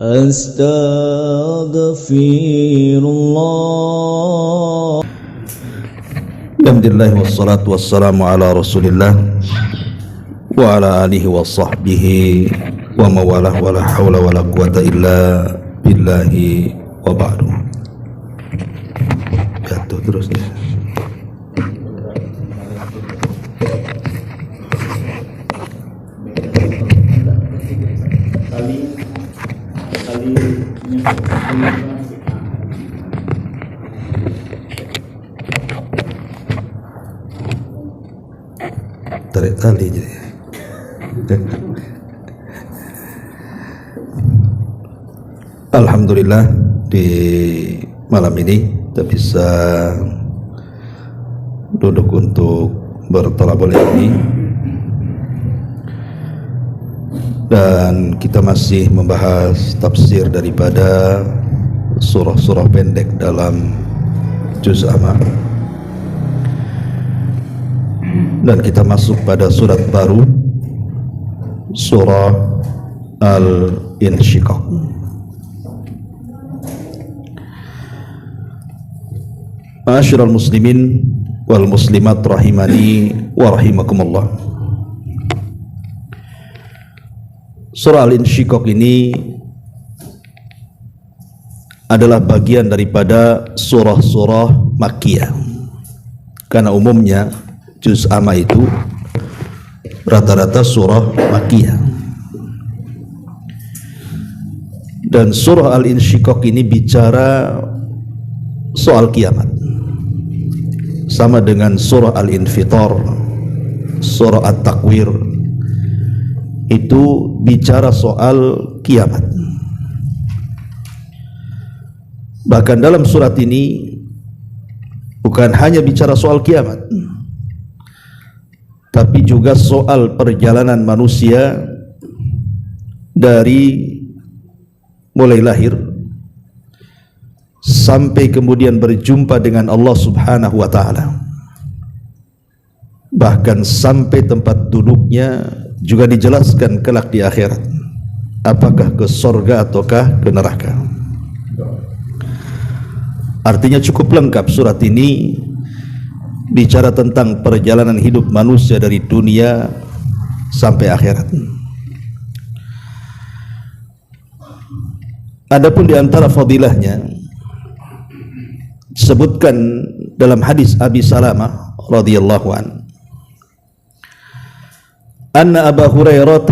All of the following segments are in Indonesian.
Astaghfirullah. Alhamdulillah wassalatu wassalamu ala Rasulillah wa ala alihi wa sahbihi wa mawalah wa la hawla wa la quwata illa billahi wa ba'du. Jatuh terus nih. Tarik tali jadi. Alhamdulillah di malam ini kita bisa duduk untuk bertolabul ilmi dan kita masih membahas tafsir daripada surah-surah pendek dalam juz amma. Dan kita masuk pada surat baru, surah Al-Insyiqaq. Ma'asyiral muslimin wal muslimat rahimani wa rahimakumullah. Surah Al-Insyiqaq ini adalah bagian daripada surah-surah Makkiyah. Karena umumnya juz amma itu rata-rata surah Makkiyah. Dan surah Al-Insyiqaq ini bicara soal kiamat. Sama dengan surah Al-Infitar, surah At-Takwir, itu bicara soal kiamat. Bahkan dalam surat ini bukan hanya bicara soal kiamat, tapi juga soal perjalanan manusia dari mulai lahir sampai kemudian berjumpa dengan Allah Subhanahu wa ta'ala. Bahkan sampai tempat duduknya juga dijelaskan kelak di akhirat, apakah ke surga ataukah ke neraka. Artinya cukup lengkap surat ini bicara tentang perjalanan hidup manusia dari dunia sampai akhirat. Adapun di antara fadilahnya disebutkan dalam hadis Abi Salamah radhiyallahu an, anna Abu Hurairah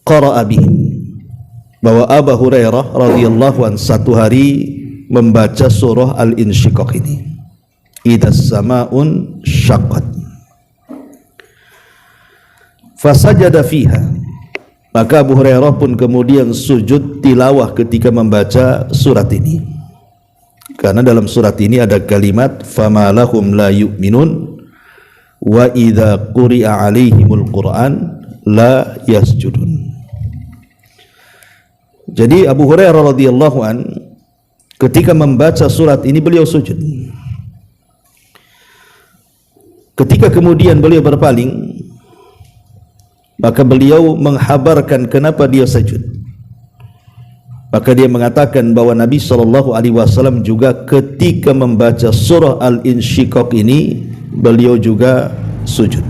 qara'a bihi, bahwa Abu Hurairah radhiyallahu an satu hari membaca surah Al-Insyiqaq ini, idas sama'un syaqqat fasajada fiha, maka Abu Hurairah pun kemudian sujud tilawah ketika membaca surat ini. Karena dalam surat ini ada kalimat fama lahum la yu'minun wa idza quri'a alaihimul Qur'an la yasjudun. Jadi Abu Hurairah radhiyallahu an ketika membaca surat ini beliau sujud. Ketika kemudian beliau berpaling, maka beliau menghabarkan kenapa dia sujud. Maka dia mengatakan bahwa Nabi SAW juga ketika membaca surah Al-Insyiqaq ini beliau juga sujud.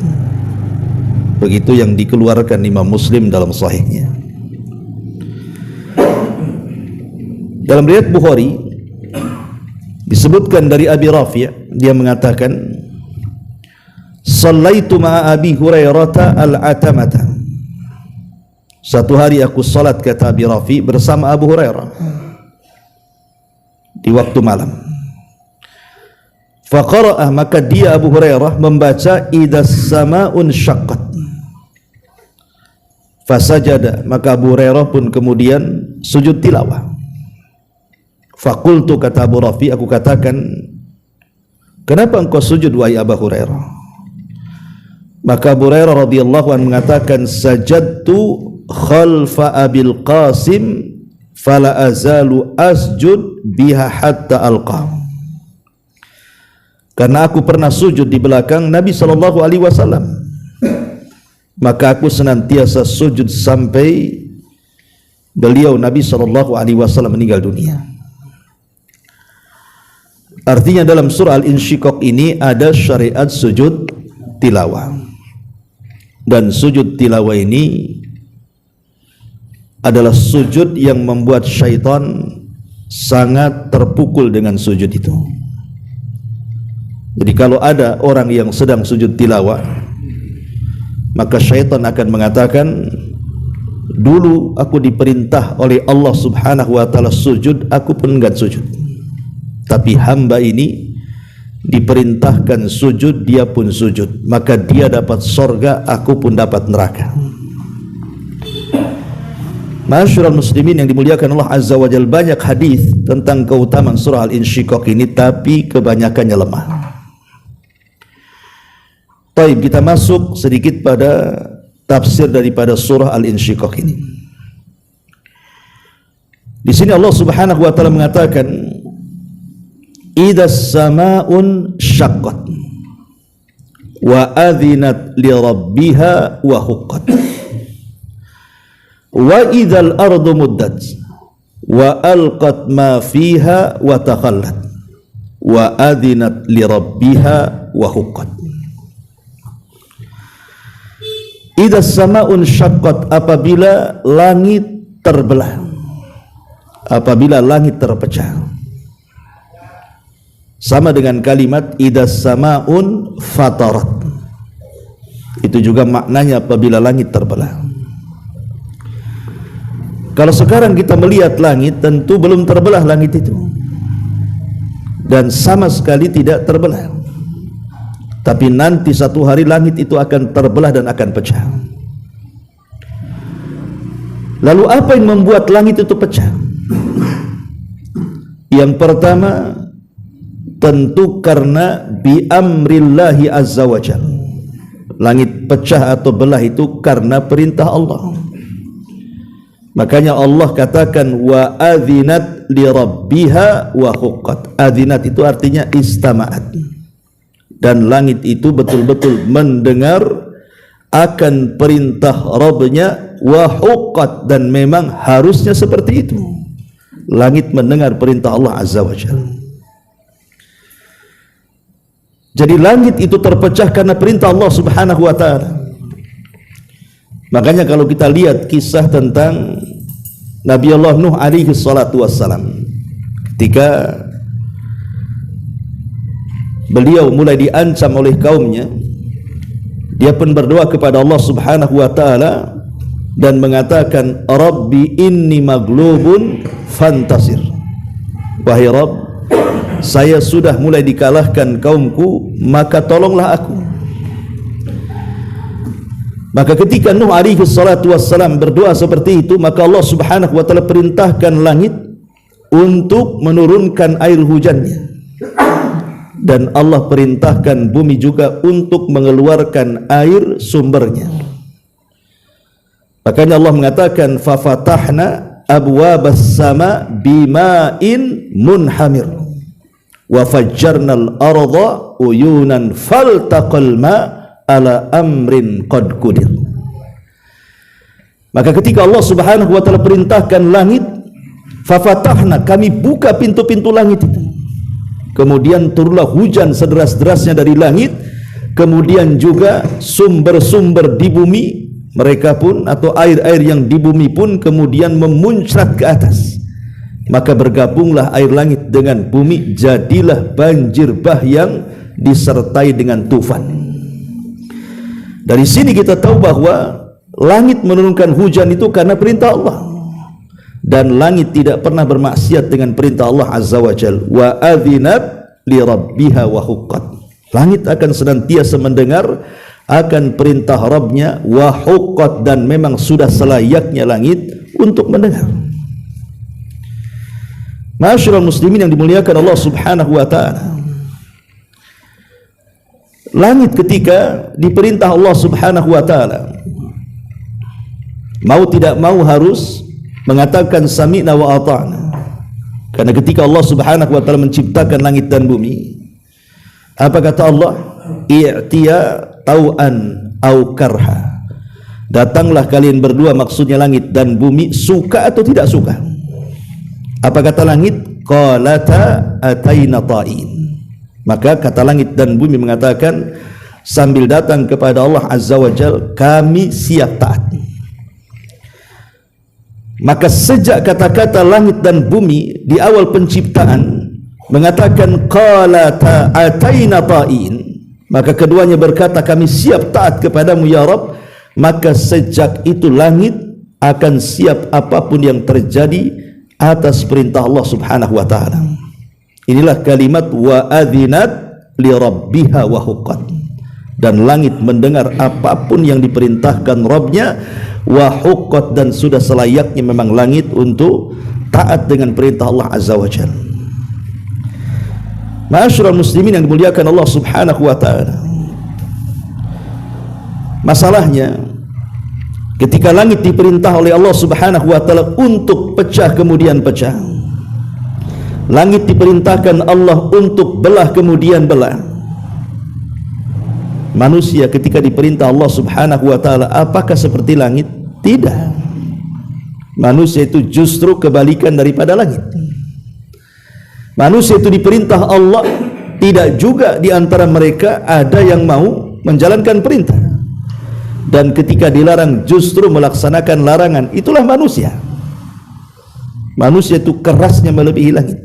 Begitu yang dikeluarkan Imam Muslim dalam sahihnya. Dalam riwayat Bukhari disebutkan dari Abi Rafi', dia mengatakan Sallaitu ma'a Abi Hurairah al-atamata. Satu hari aku salat, kata Abi Rafi, bersama Abu Hurairah di waktu malam. Faqara'ah, maka dia Abu Hurairah membaca idas sama'un syaqqat. Fasajada, maka Abu Hurairah pun kemudian sujud tilawah. Faqultu, kata Abu Rafi, aku katakan, kenapa engkau sujud wahai Abu Hurairah? Maka Abu Hurairah radhiyallahu anhu mengatakan, sajadtu khalfa Abil Qasim fala azalu asjud biha hatta alqa. Karena aku pernah sujud di belakang Nabi sallallahu alaihi wasallam, maka aku senantiasa sujud sampai beliau Nabi SAW meninggal dunia. Artinya dalam surah Al-Insyiqaq ini ada syariat sujud tilawah, dan sujud tilawah ini adalah sujud yang membuat syaitan sangat terpukul dengan sujud itu. Jadi kalau ada orang yang sedang sujud tilawah, maka syaitan akan mengatakan, dulu aku diperintah oleh Allah Subhanahu wa ta'ala sujud, aku pun enggak sujud, tapi hamba ini diperintahkan sujud, dia pun sujud, maka dia dapat sorga, aku pun dapat neraka. Ma'asyiral muslimin yang dimuliakan Allah Azza wa Jalla, banyak hadis tentang keutamaan surah Al-Insyiqaq ini, tapi kebanyakannya lemah. Baik, kita masuk sedikit pada tafsir daripada surah Al-Insyiqaq ini. Di sini Allah Subhanahu wa taala mengatakan, "Idzas samaa'un syaqqat wa adzinat li rabbiha wa huqqat wa idzal ardu muddat wa alqat ma fiha wa takhallat wa adzinat li rabbiha wa huqqat." Idzas samaa'un syaqqat, apabila langit terbelah, apabila langit terpecah. Sama dengan kalimat idzas samaa'un fatarat, itu juga maknanya apabila langit terbelah. Kalau sekarang kita melihat langit, tentu belum terbelah langit itu, dan sama sekali tidak terbelah. Tapi nanti satu hari langit itu akan terbelah dan akan pecah. Lalu apa yang membuat langit itu pecah? Yang pertama, tentu karena bi amrillahi azza wa jalla. Langit pecah atau belah itu karena perintah Allah. Makanya Allah katakan wa adzinat li rabbiha wa huqqat. Adzinat itu artinya istama'at. Dan langit itu betul-betul mendengar akan perintah Rabbnya, wa huqqat, dan memang harusnya seperti itu. Langit mendengar perintah Allah Azza wa Jalla. Jadi langit itu terpecah karena perintah Allah Subhanahu wa ta'ala. Makanya kalau kita lihat kisah tentang Nabi Allah Nuh alaihi salatu wassalam, ketika beliau mulai diancam oleh kaumnya, dia pun berdoa kepada Allah Subhanahu wa ta'ala dan mengatakan, Rabbi inni maglubun fantasir. Wahai Rabb, saya sudah mulai dikalahkan kaumku, maka tolonglah aku. Maka ketika Nuh alaihi salatu wassalam berdoa seperti itu, maka Allah Subhanahu wa ta'ala perintahkan langit untuk menurunkan air hujannya, dan Allah perintahkan bumi juga untuk mengeluarkan air sumbernya. Makanya Allah mengatakan, fafatahna abwabas sama bima'in munhamir wa fajjarnal arda uyunan faltaqal ma ala amrin qad qudir. Maka ketika Allah Subhanahu wa ta'ala perintahkan langit, fafatahna, kami buka pintu-pintu langit itu, kemudian turunlah hujan sederas-derasnya dari langit, kemudian juga sumber-sumber di bumi, mereka pun atau air-air yang di bumi pun kemudian memuncrat ke atas. Maka bergabunglah air langit dengan bumi, jadilah banjir bah yang disertai dengan tufan. Dari sini kita tahu bahwa langit menurunkan hujan itu karena perintah Allah, dan langit tidak pernah bermaksiat dengan perintah Allah Azza wa Jalla. Wa adzinat li rabbiha wa huqqat. Langit akan senantiasa mendengar akan perintah Rabbnya, wa huqqat, dan memang sudah selayaknya langit untuk mendengar. Ma'asyiral muslimin yang dimuliakan Allah Subhanahu wa ta'ala, langit ketika diperintah Allah Subhanahu wa ta'ala, mau tidak mau harus mengatakan sami'na wa ata'na. Karena ketika Allah Subhanahu wa ta'ala menciptakan langit dan bumi, apa kata Allah? I'tiya tau'an au karha, datanglah kalian berdua, maksudnya langit dan bumi, suka atau tidak suka. Apa kata langit? Qalata ataina ta'in. Maka kata langit dan bumi mengatakan sambil datang kepada Allah Azza wa Jal, kami siap taat. Maka sejak kata-kata langit dan bumi di awal penciptaan mengatakan qalata ataina ta'in, maka keduanya berkata kami siap taat kepadamu ya Rabb, maka sejak itu langit akan siap apapun yang terjadi atas perintah Allah Subhanahu wa taala. Inilah kalimat wa adzinat li rabbiha wa huqqat. Dan langit mendengar apapun yang diperintahkan Rabbnya, wa huqqat, dan sudah selayaknya memang langit untuk taat dengan perintah Allah Azza wa Jalla. Ma'asyiral muslimin yang dimuliakan Allah Subhanahu wa taala. Masalahnya ketika langit diperintah oleh Allah Subhanahu wa taala untuk pecah kemudian pecah, langit diperintahkan Allah untuk belah kemudian belah, manusia ketika diperintah Allah Subhanahu wa taala apakah seperti langit? Tidak. Manusia itu justru kebalikan daripada langit. Manusia itu diperintah Allah, tidak juga di antara mereka ada yang mau menjalankan perintah, dan ketika dilarang justru melaksanakan larangan. Itulah manusia. Manusia itu kerasnya melebihi langit.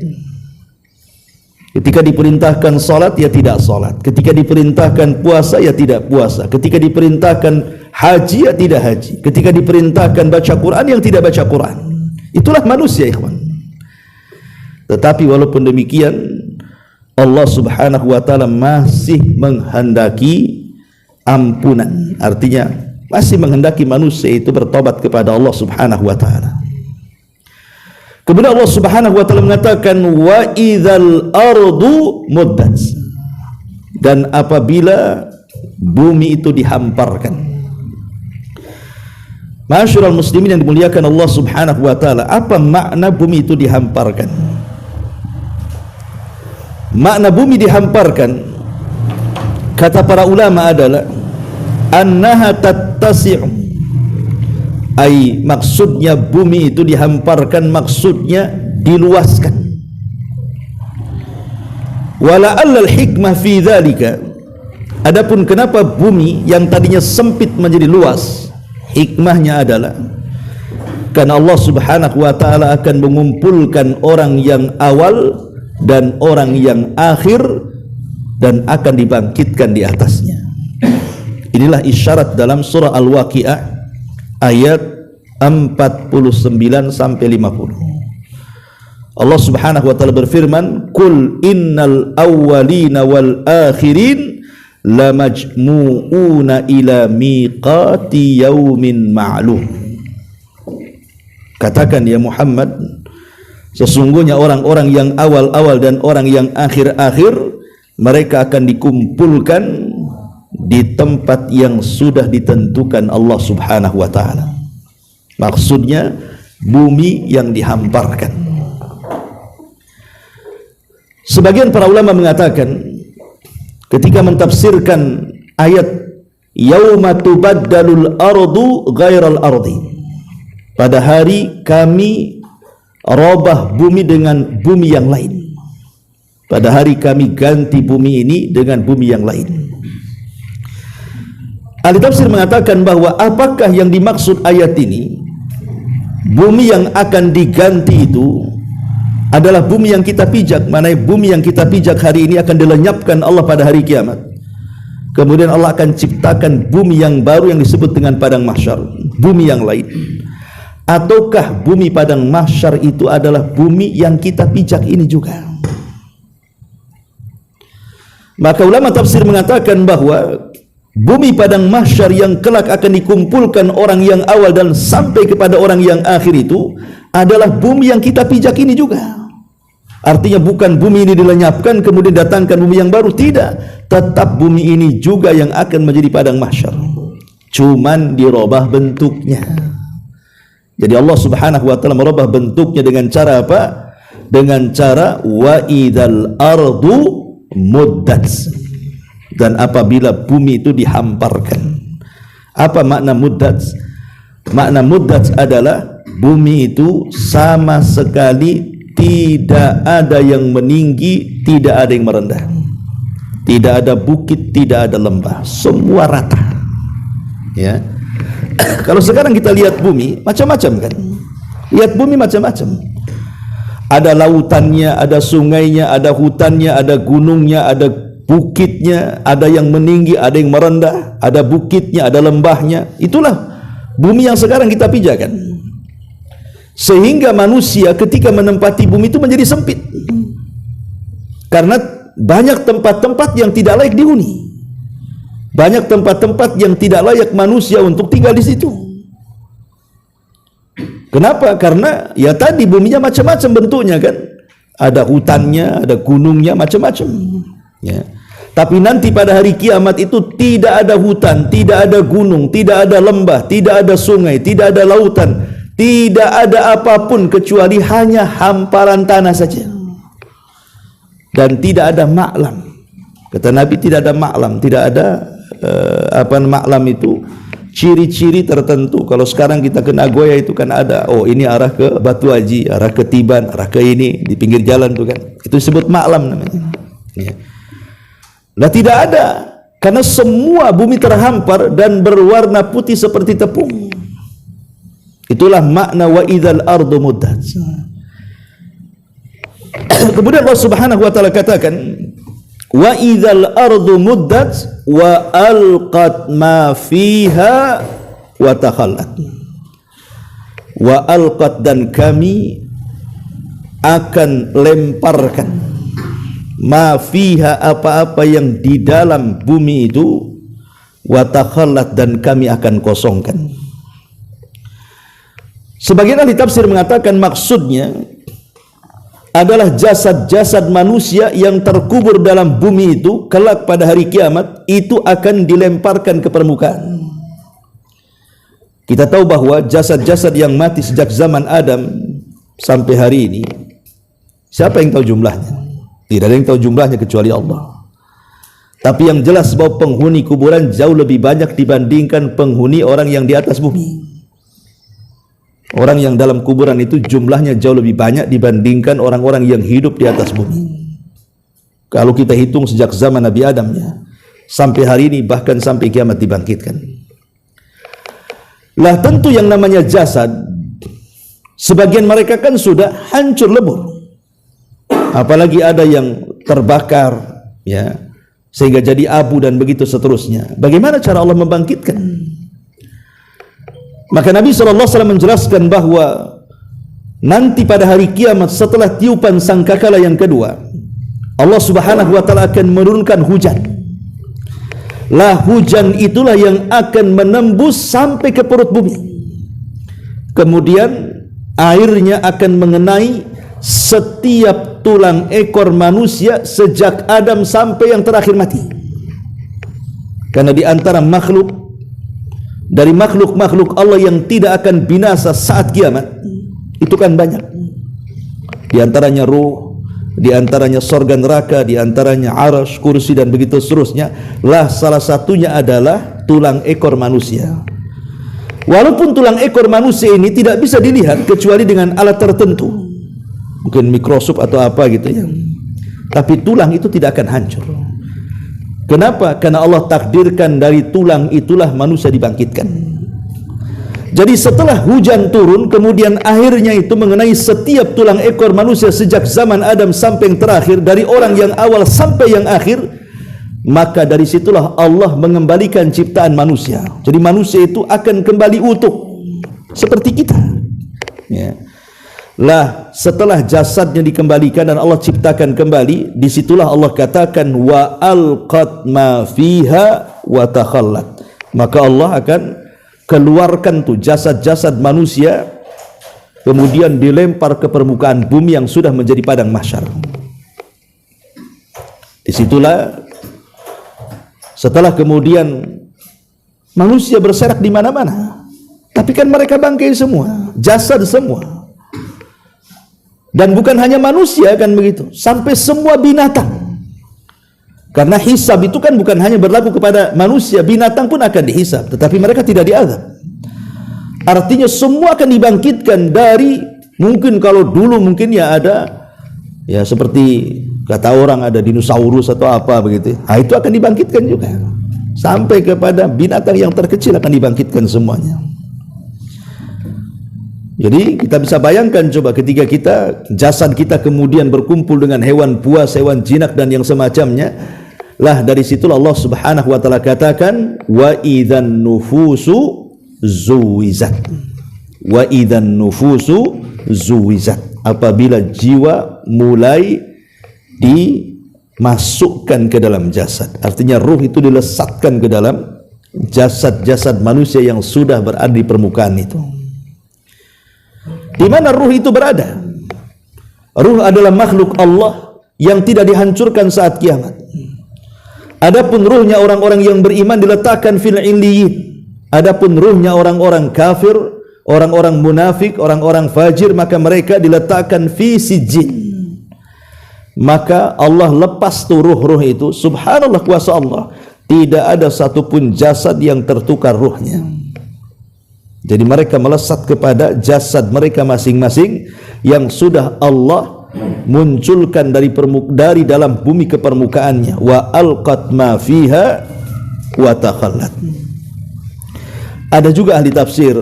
Ketika diperintahkan salat ya tidak salat, ketika diperintahkan puasa ya tidak puasa, ketika diperintahkan haji ya tidak haji, ketika diperintahkan baca Quran yang tidak baca Quran. Itulah manusia, ikhwan. Tetapi walaupun demikian, Allah Subhanahu wa taala masih menghendaki ampunan. Artinya masih menghendaki manusia itu bertobat kepada Allah Subhanahu wa taala. Kemudian Allah Subhanahu wa taala mengatakan wa idzal ardu muddat, dan apabila bumi itu dihamparkan. Ma'asyiral muslimin yang dimuliakan Allah Subhanahu wa taala, apa makna bumi itu dihamparkan? Makna bumi dihamparkan kata para ulama adalah annaha tattasi'u, ai maksudnya bumi itu dihamparkan maksudnya diluaskan. Wala'alla al-hikmah fi dzalika, adapun kenapa bumi yang tadinya sempit menjadi luas, hikmahnya adalah karena Allah Subhanahu wa taala akan mengumpulkan orang yang awal dan orang yang akhir dan akan dibangkitkan di atasnya. Inilah isyarat dalam surah Al-Waqi'ah ayat 49 sampai 50. Allah Subhanahu wa taala berfirman, "Qul innal awwalina wal akhirin lamajmu'una ila miqati yaumin ma'lum." Katakan ya Muhammad, sesungguhnya orang-orang yang awal-awal dan orang yang akhir-akhir mereka akan dikumpulkan di tempat yang sudah ditentukan Allah Subhanahu wa taala. Maksudnya bumi yang dihamparkan. Sebagian para ulama mengatakan ketika mentafsirkan ayat yauma tubaddalul ardu ghairal ardi, pada hari kami robah bumi dengan bumi yang lain, pada hari kami ganti bumi ini dengan bumi yang lain. Ahli tafsir mengatakan bahwa apakah yang dimaksud ayat ini, bumi yang akan diganti itu adalah bumi yang kita pijak, mana bumi yang kita pijak hari ini akan dilenyapkan Allah pada hari kiamat. Kemudian Allah akan ciptakan bumi yang baru yang disebut dengan padang mahsyar, bumi yang lain. Ataukah bumi padang mahsyar itu adalah bumi yang kita pijak ini juga? Maka ulama tafsir mengatakan bahwa bumi padang mahsyar yang kelak akan dikumpulkan orang yang awal dan sampai kepada orang yang akhir itu adalah bumi yang kita pijak ini juga. Artinya bukan bumi ini dilenyapkan kemudian datangkan bumi yang baru, tidak. Tetap bumi ini juga yang akan menjadi padang mahsyar, cuman dirubah bentuknya. Jadi Allah Subhanahu wa taala merubah bentuknya dengan cara apa? Dengan cara wa idzal ardu muddat, dan apabila bumi itu dihamparkan. Apa makna muddat? Makna muddat adalah bumi itu sama sekali tidak ada yang meninggi, tidak ada yang merendah. Tidak ada bukit, tidak ada lembah, semua rata. Ya. Kalau sekarang kita lihat bumi macam-macam kan? Lihat bumi macam-macam. Ada lautannya, ada sungainya, ada hutannya, ada gunungnya, ada bukitnya, ada yang meninggi, ada yang merendah, ada bukitnya, ada lembahnya. Itulah bumi yang sekarang kita pijakan. Sehingga manusia ketika menempati bumi itu menjadi sempit. Karena banyak tempat-tempat yang tidak layak dihuni. Banyak tempat-tempat yang tidak layak manusia untuk tinggal di situ. Kenapa? Karena ya tadi buminya macam-macam bentuknya kan. Ada hutannya, ada gunungnya, macam-macam. Ya. Tapi nanti pada hari kiamat itu tidak ada hutan, tidak ada gunung, tidak ada lembah, tidak ada sungai, tidak ada lautan, tidak ada apapun kecuali hanya hamparan tanah saja. Dan tidak ada maklam. Kata Nabi tidak ada maklam, tidak ada maklam itu ciri-ciri tertentu. Kalau sekarang kita ke Nagoya itu kan ada, oh ini arah ke Batu Haji, arah ke Tiban, arah ke ini di pinggir jalan tuh kan. Itu disebut maklam namanya. Ya. Nah tidak ada, karena semua bumi terhampar dan berwarna putih seperti tepung. Itulah makna wa idzal ardu muddat. Kemudian Allah Subhanahu wa taala katakan wa idzal ardu muddat wa alqat ma fiha wa takhallat. Wa alqat, dan kami akan lemparkan ma fiha, apa-apa yang di dalam bumi itu, wa takhallat, dan kami akan kosongkan. Sebagian ahli tafsir mengatakan maksudnya adalah jasad-jasad manusia yang terkubur dalam bumi itu kelak pada hari kiamat itu akan dilemparkan ke permukaan. Kita tahu bahwa jasad-jasad yang mati sejak zaman Adam sampai hari ini, siapa yang tahu jumlahnya? Tidak ada yang tahu jumlahnya kecuali Allah. Tapi yang jelas bahwa penghuni kuburan jauh lebih banyak dibandingkan penghuni orang yang di atas bumi. Orang yang dalam kuburan itu jumlahnya jauh lebih banyak dibandingkan orang-orang yang hidup di atas bumi. Kalau kita hitung sejak zaman Nabi Adamnya sampai hari ini, bahkan sampai kiamat dibangkitkan. Lah tentu yang namanya jasad, sebagian mereka kan sudah hancur lebur. Apalagi ada yang terbakar, ya, sehingga jadi abu dan begitu seterusnya. Bagaimana cara Allah membangkitkan? Maka Nabi SAW menjelaskan bahwa nanti pada hari kiamat setelah tiupan sangkakala yang kedua, Allah Subhanahu wa taala akan menurunkan hujan. Lah hujan itulah yang akan menembus sampai ke perut bumi. Kemudian airnya akan mengenai setiap tulang ekor manusia sejak Adam sampai yang terakhir mati. Karena di antara makhluk, dari makhluk-makhluk Allah yang tidak akan binasa saat kiamat, itu kan banyak. Di antaranya ruh, di antaranya sorga neraka, di antaranya arasy, kursi, dan begitu seterusnya. Lah salah satunya adalah tulang ekor manusia. Walaupun tulang ekor manusia ini tidak bisa dilihat kecuali dengan alat tertentu, mungkin mikroskop atau apa gitu ya, tapi tulang itu tidak akan hancur. Kenapa? Karena Allah takdirkan dari tulang itulah manusia dibangkitkan. Jadi setelah hujan turun, kemudian akhirnya itu mengenai setiap tulang ekor manusia sejak zaman Adam sampai yang terakhir, dari orang yang awal sampai yang akhir, maka dari situlah Allah mengembalikan ciptaan manusia. Jadi manusia itu akan kembali utuh seperti kita. Ya. Lah setelah jasadnya dikembalikan dan Allah ciptakan kembali, disitulah Allah katakan wa alqat ma fiha wa takhallat. Maka Allah akan keluarkan tuh jasad-jasad manusia, kemudian dilempar ke permukaan bumi yang sudah menjadi padang mahsyar. Disitulah setelah kemudian manusia berserak di mana-mana, tapi kan mereka bangkai semua, jasad semua. Dan bukan hanya manusia kan begitu, sampai semua binatang. Karena hisab itu kan bukan hanya berlaku kepada manusia, binatang pun akan dihisab, tetapi mereka tidak diazab. Artinya semua akan dibangkitkan dari, mungkin kalau dulu mungkin ya ada, ya seperti kata orang ada dinosaurus atau apa begitu. Nah, itu akan dibangkitkan juga. Sampai kepada binatang yang terkecil akan dibangkitkan semuanya. Jadi kita bisa bayangkan coba ketika jasad kita kemudian berkumpul dengan hewan buas, hewan jinak dan yang semacamnya. Lah dari situlah Allah Subhanahu wa taala katakan wa idzan nufusu zuwizat. Wa idzan nufusu zuwizat. Apabila jiwa mulai dimasukkan ke dalam jasad. Artinya ruh itu dilesatkan ke dalam jasad-jasad manusia yang sudah berada di permukaan itu. Di mana ruh itu berada? Ruh adalah makhluk Allah yang tidak dihancurkan saat kiamat. Adapun ruhnya orang-orang yang beriman diletakkan fil illiyin. Adapun ruhnya orang-orang kafir, orang-orang munafik, orang-orang fajir, maka mereka diletakkan fi sijjin. Maka Allah lepas tuh ruh-ruh itu. Subhanallah, kuasa Allah, tidak ada satupun jasad yang tertukar ruhnya. Jadi mereka melesat kepada jasad mereka masing-masing yang sudah Allah munculkan dari dalam bumi ke permukaannya. Wa alqat ma fiha wa takhallat. Ada juga ahli tafsir,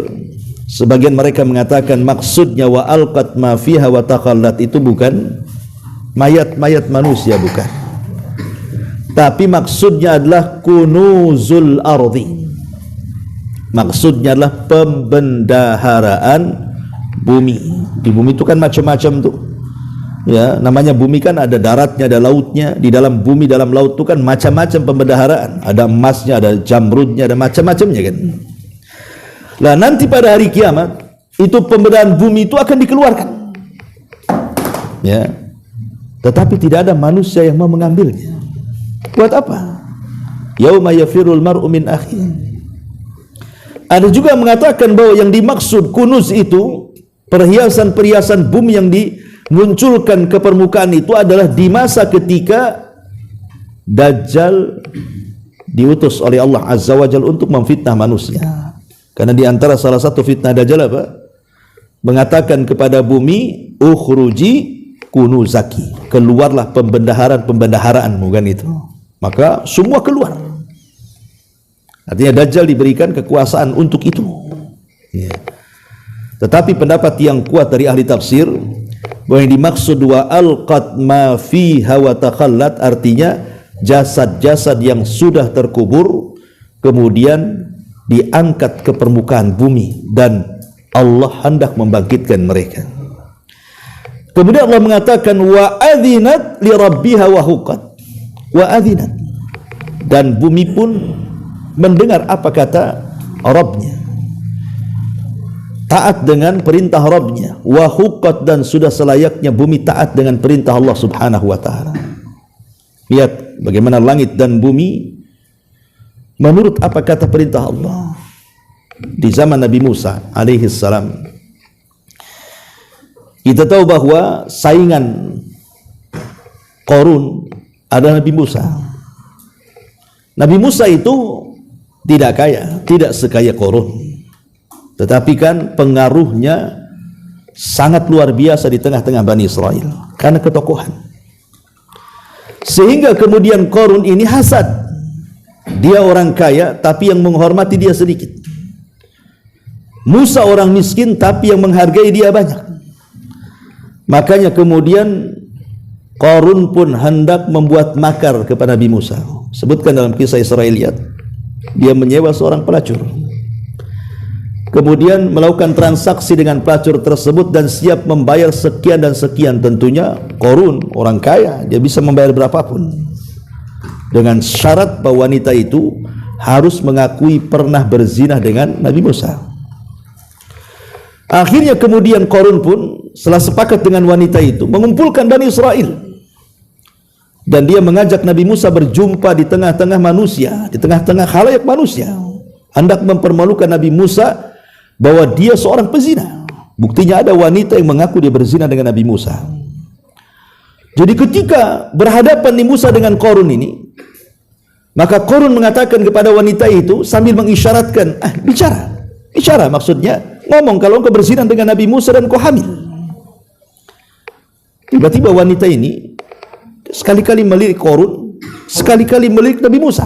sebagian mereka mengatakan maksudnya wa alqat ma fiha wa takhallat itu bukan mayat-mayat manusia, bukan, tapi maksudnya adalah kunuzul ardi. Maksudnya adalah pembendaharaan bumi. Di bumi itu kan macam-macam tuh. Ya, namanya bumi kan ada daratnya, ada lautnya. Di dalam bumi, dalam laut itu kan macam-macam pembendaharaan. Ada emasnya, ada jamrudnya, ada macam-macamnya kan. Nah, nanti pada hari kiamat itu pembendaharaan bumi itu akan dikeluarkan. Ya. Tetapi tidak ada manusia yang mau mengambilnya. Buat apa? Yauma yafirul mar'u min akhihi. Ada juga mengatakan bahwa yang dimaksud kunuz itu perhiasan-perhiasan bumi yang dimunculkan ke permukaan itu adalah di masa ketika Dajjal diutus oleh Allah Azza wa Jalla untuk memfitnah manusia. Karena di antara salah satu fitnah Dajjal apa? Mengatakan kepada bumi, ukhruji kunuzaki, keluarlah pembendaharaan, bukan itu. Maka semua keluar. Artinya Dajjal diberikan kekuasaan untuk itu. Ya. Tetapi pendapat yang kuat dari ahli tafsir bahwa yang dimaksud wa alqat ma fiha wa takhallat artinya jasad-jasad yang sudah terkubur kemudian diangkat ke permukaan bumi dan Allah hendak membangkitkan mereka. Kemudian Allah mengatakan wa adzinat li rabbiha wa huqqat. Wa adzinat, dan bumi pun mendengar apa kata Rabbnya, taat dengan perintah Rabbnya. Wa huqqat, dan sudah selayaknya bumi taat dengan perintah Allah Subhanahu wa ta'ala. Lihat bagaimana langit dan bumi menurut apa kata perintah Allah. Di zaman Nabi Musa alaihi salam, kita tahu bahwa saingan Qarun adalah Nabi Musa. Nabi Musa itu tidak kaya, tidak sekaya Qarun, tetapi kan pengaruhnya sangat luar biasa di tengah-tengah Bani Israel karena ketokohan. Sehingga kemudian Qarun ini hasad. Dia orang kaya tapi yang menghormati dia sedikit. Musa orang miskin tapi yang menghargai dia banyak. Makanya kemudian Qarun pun hendak membuat makar kepada Nabi Musa. Sebutkan dalam kisah Israiliyat, dia menyewa seorang pelacur, kemudian melakukan transaksi dengan pelacur tersebut dan siap membayar sekian dan sekian. Tentunya Qarun orang kaya, dia bisa membayar berapapun, dengan syarat bahwa wanita itu harus mengakui pernah berzina dengan Nabi Musa. Akhirnya kemudian Qarun pun setelah sepakat dengan wanita itu mengumpulkan Bani Israel, dan dia mengajak Nabi Musa berjumpa di tengah-tengah manusia, di tengah-tengah khalayak manusia, hendak mempermalukan Nabi Musa bahwa dia seorang pezina. Buktinya ada wanita yang mengaku dia berzina dengan Nabi Musa. Jadi ketika berhadapan Nabi Musa dengan Qarun ini, Maka Qarun mengatakan kepada wanita itu sambil mengisyaratkan, bicara maksudnya ngomong kalau engkau berzina dengan Nabi Musa dan kau hamil. Tiba-tiba wanita ini sekali-kali melirik Qarun, sekali-kali melirik Nabi Musa.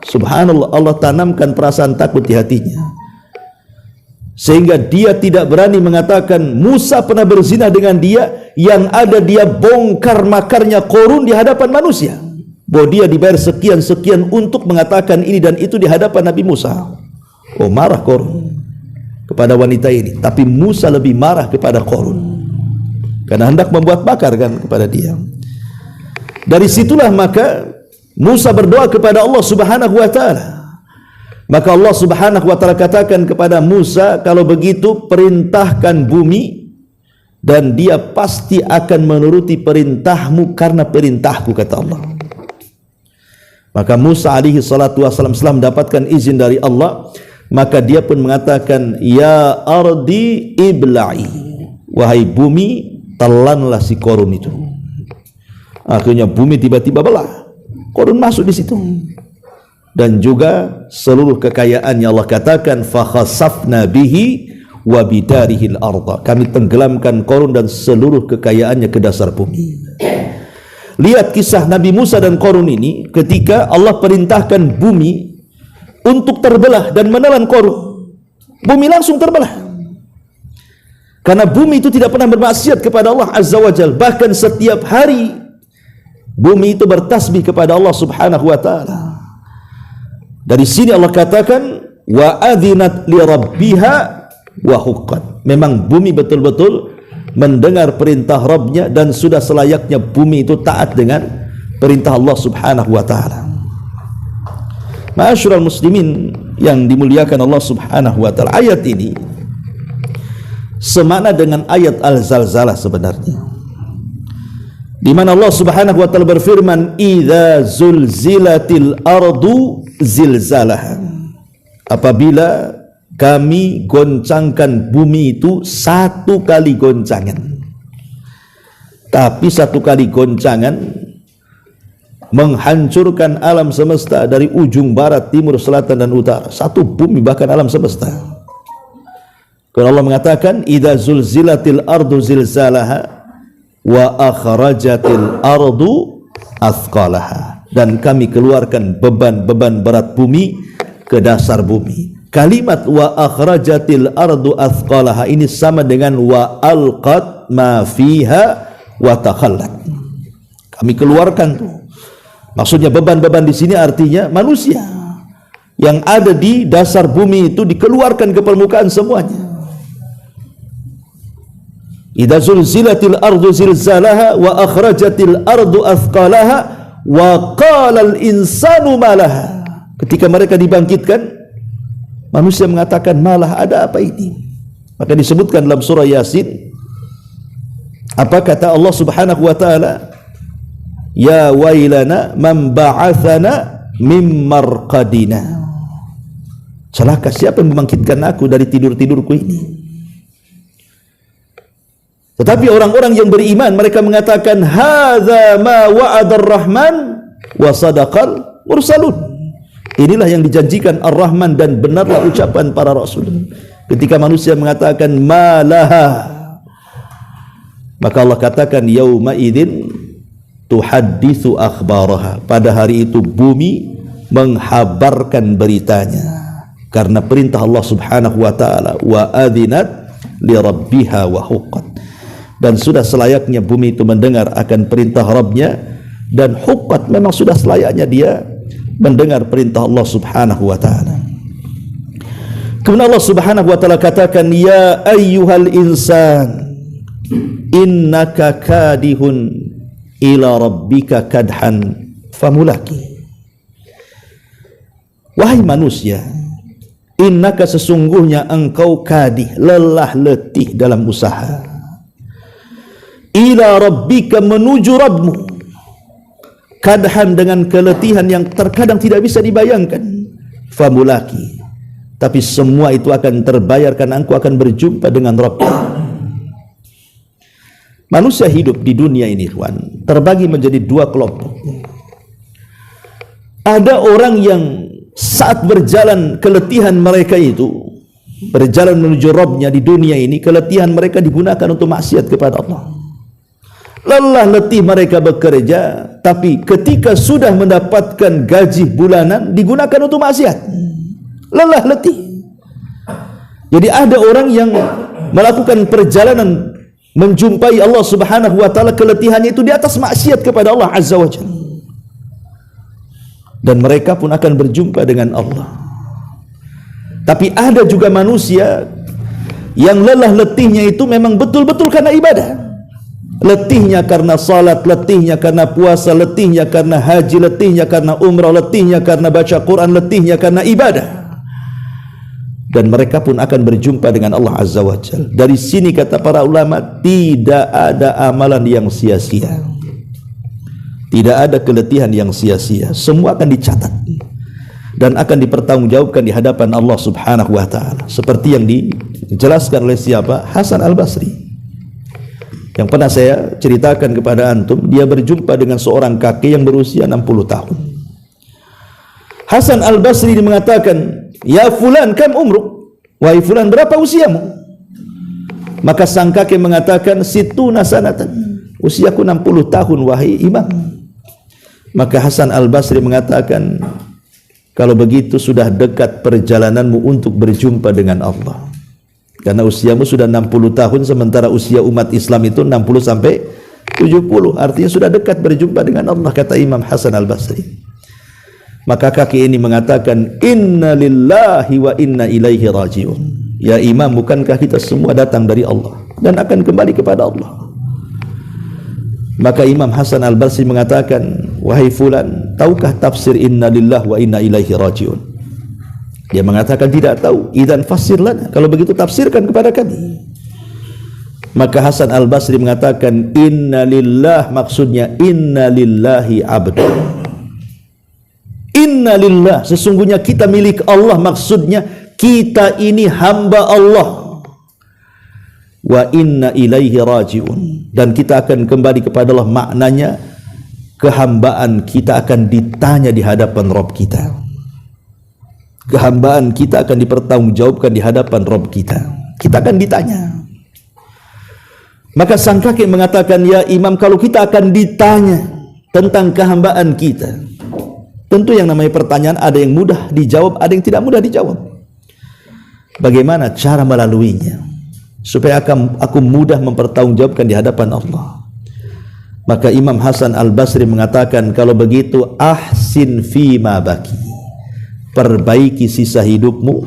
Subhanallah, Allah tanamkan perasaan takut di hatinya, sehingga dia tidak berani mengatakan Musa pernah berzina dengan dia. Yang ada dia bongkar makarnya Qarun di hadapan manusia, bahwa dia dibayar sekian-sekian untuk mengatakan ini dan itu di hadapan Nabi Musa. Oh, marah Qarun kepada wanita ini, tapi Musa lebih marah kepada Qarun karena hendak membuat makar kan kepada dia. Dari situlah maka Musa berdoa kepada Allah Subhanahu wa taala. Maka Allah Subhanahu wa taala katakan kepada Musa, kalau begitu perintahkan bumi dan dia pasti akan menuruti perintahmu karena perintahku, kata Allah. Maka Musa alaihi salatu wasallam setelah mendapatkan izin dari Allah, maka dia pun mengatakan, ya ardi ibla'i, wahai bumi telanlah si Qarun itu. Akhirnya bumi tiba-tiba belah, Qarun masuk di situ. Dan juga seluruh kekayaannya Allah katakan, fa khasafna bihi wa bidarihil arda, kami tenggelamkan Qarun dan seluruh kekayaannya ke dasar bumi. Lihat kisah Nabi Musa dan Qarun ini, ketika Allah perintahkan bumi untuk terbelah dan menelan Qarun, bumi langsung terbelah. Karena bumi itu tidak pernah bermaksiat kepada Allah Azza wa Jalla. Bahkan setiap hari bumi itu bertasbih kepada Allah Subhanahu wa taala. Dari sini Allah katakan, wa adzinat li rabbiha wa huqqat. Memang bumi betul-betul mendengar perintah Rabbnya dan sudah selayaknya bumi itu taat dengan perintah Allah Subhanahu wa taala. Ma'asyiral muslimin yang dimuliakan Allah Subhanahu wa taala, ayat ini semakna dengan ayat Al-Zalzalah sebenarnya, di mana Allah Subhanahu wa taala berfirman, idza zulzilatil ardu zilzalaha, apabila kami goncangkan bumi itu satu kali goncangan. Tapi satu kali goncangan menghancurkan alam semesta dari ujung barat, timur, selatan dan utara. Satu bumi, bahkan alam semesta. Kalau Allah mengatakan, idza zulzilatil ardu zilzalaha wa akhrajatil ardu athqalaha, dan kami keluarkan beban-beban berat bumi ke dasar bumi. Kalimat wa akhrajatil ardu athqalaha ini sama dengan wa alqat ma fiha wa takhallat. Kami keluarkan tuh. Maksudnya beban-beban di sini artinya manusia yang ada di dasar bumi itu dikeluarkan ke permukaan semuanya. Idza zulzilatil ardu zilzalaha wa akhrajatil ardu athqalaha wa qala al insanu ma laha. Ketika mereka dibangkitkan, manusia mengatakan, malah ada apa ini? Maka disebutkan dalam surah Yasin, apa kata Allah Subhanahu wa taala? Ya wailana man ba'athana mim marqadina. Celaka, siapa yang membangkitkan aku dari tidur-tidurku ini? Tetapi orang-orang yang beriman, mereka mengatakan, hadza ma wa'adar rahman wa sadaqal mursalun. Inilah yang dijanjikan Ar-Rahman dan benarlah ucapan para rasul. Ketika manusia mengatakan malaha, maka Allah katakan yauma idzin tuhadditsu akhbaraha. Pada hari itu bumi menghabarkan beritanya karena perintah Allah Subhanahu wa taala, wa adzinat li rabbiha wa huqqat. Dan sudah selayaknya bumi itu mendengar akan perintah Rabbnya, dan huqqat, memang sudah selayaknya dia mendengar perintah Allah Subhanahu wa taala. Kemudian Allah Subhanahu wa taala katakan, ya ayyuhal insan innaka kadihun ila rabbika kadhan famulaki. Wahai manusia, innaka, sesungguhnya engkau kadih, lelah letih dalam usaha, ila rabbika, menuju Rabbmu, kadhan, dengan keletihan yang terkadang tidak bisa dibayangkan, famulaki, tapi semua itu akan terbayar karena engkau akan berjumpa dengan Rabb. Manusia hidup di dunia ini, terbagi menjadi dua kelompok. Ada orang yang saat berjalan keletihan mereka itu, berjalan menuju Rabbnya di dunia ini, keletihan mereka digunakan untuk maksiat kepada Allah. Lelah letih mereka bekerja, tapi ketika sudah mendapatkan gaji bulanan digunakan untuk maksiat. Lelah letih. Jadi ada orang yang melakukan perjalanan menjumpai Allah Subhanahu wa taala, keletihannya itu di atas maksiat kepada Allah Azza wa Jalla. Dan mereka pun akan berjumpa dengan Allah. Tapi ada juga manusia yang lelah letihnya itu memang betul-betul karena ibadah. Letihnya karena salat, letihnya karena puasa, letihnya karena haji, letihnya karena umrah, letihnya karena baca Quran, letihnya karena ibadah. Dan mereka pun akan berjumpa dengan Allah Azza wa Jalla. Dari sini kata para ulama, tidak ada amalan yang sia-sia. Tidak ada keletihan yang sia-sia. Semua akan dicatat dan akan dipertanggungjawabkan di hadapan Allah Subhanahu wa taala. Seperti yang dijelaskan oleh siapa? Hasan Al-Basri. Yang pernah saya ceritakan kepada antum, dia berjumpa dengan seorang kakek yang berusia 60 tahun. Hasan Al-Basri mengatakan, "Ya fulan, kam umruk?" Wahai fulan, berapa usiamu? Maka sang kakek mengatakan, "Situna sanatan." Usiaku 60 tahun wahai imam. Maka Hasan Al-Basri mengatakan, kalau begitu sudah dekat perjalananmu untuk berjumpa dengan Allah. Karena usiamu sudah 60 tahun, sementara usia umat Islam itu 60 sampai 70. Artinya sudah dekat berjumpa dengan Allah, kata Imam Hasan Al-Basri. Maka kakek ini mengatakan, "Inna lillahi wa inna ilaihi raji'un." Ya imam, bukankah kita semua datang dari Allah dan akan kembali kepada Allah? Maka Imam Hasan Al-Basri mengatakan, "Wahai fulan, tahukah tafsir inna lillahi wa inna ilaihi raji'un?" Dia mengatakan tidak tahu. "Idzan fassir lana." Kalau begitu tafsirkan kepada kami. Maka Hasan Al-Basri mengatakan, "Inna lillah" maksudnya inna lillahi abdu. Inna lillah, sesungguhnya kita milik Allah, maksudnya kita ini hamba Allah. Wa inna ilaihi raji'un, dan kita akan kembali kepada Allah, maknanya kehambaan kita akan ditanya di hadapan Rabb kita. Kehambaan kita akan dipertanggungjawabkan di hadapan Rabb kita. Kita akan ditanya. Maka sang kakek mengatakan, "Ya imam, kalau kita akan ditanya tentang kehambaan kita, tentu yang namanya pertanyaan ada yang mudah dijawab, ada yang tidak mudah dijawab. Bagaimana cara melaluinya supaya aku mudah mempertanggungjawabkan di hadapan Allah?" Maka Imam Hasan Al-Basri mengatakan, kalau begitu ahsin fima baki, perbaiki sisa hidupmu,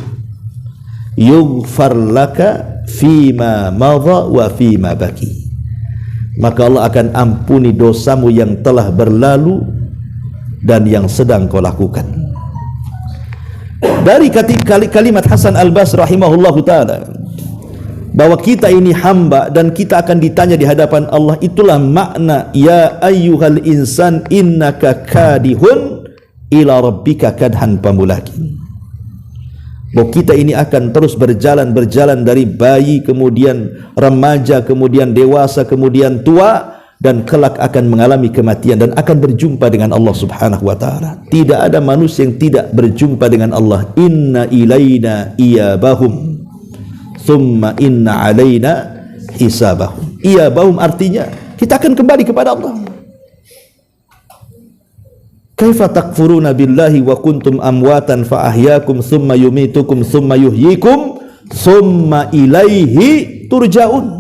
yughfar laka fima madha wa fima baki, maka Allah akan ampuni dosamu yang telah berlalu dan yang sedang kau lakukan. Dari kalimat Hasan Al-Basri rahimahullahu ta'ala, bahwa kita ini hamba dan kita akan ditanya di hadapan Allah, itulah makna ya ayyuhal insan innaka kadihun ila rabbika kadhan pamulakin. Bahwa kita ini akan terus berjalan dari bayi, kemudian remaja, kemudian dewasa, kemudian tua, dan kelak akan mengalami kematian dan akan berjumpa dengan Allah Subhanahu wa taala. Tidak ada manusia yang tidak berjumpa dengan Allah. Inna ilaina iyabahum thumma inna alaina hisabahum. Iyabahum artinya kita akan kembali kepada Allah. Kaifa takfuruna billahi wa kuntum amwatan fa ahyaakum thumma yumitukum thumma yuhyikum thumma ilaihi turja'un.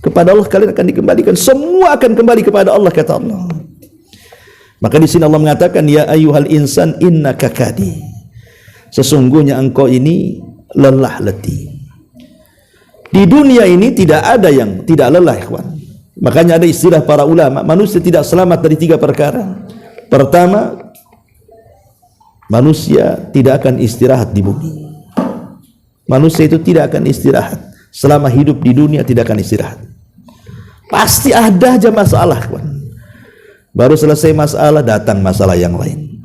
Kepada Allah kalian akan dikembalikan. Semua akan kembali kepada Allah, kata Allah. Maka di sini Allah mengatakan, ya ayyuhal insan innaka kadi. Sesungguhnya engkau ini lelah letih. Di dunia ini tidak ada yang tidak lelah, ikhwan. Makanya ada istilah para ulama, manusia tidak selamat dari 3 perkara. Pertama, manusia tidak akan istirahat di bumi. Manusia itu tidak akan istirahat. Selama hidup di dunia tidak akan istirahat. Pasti ada aja masalah, kawan. Baru selesai masalah, datang masalah yang lain.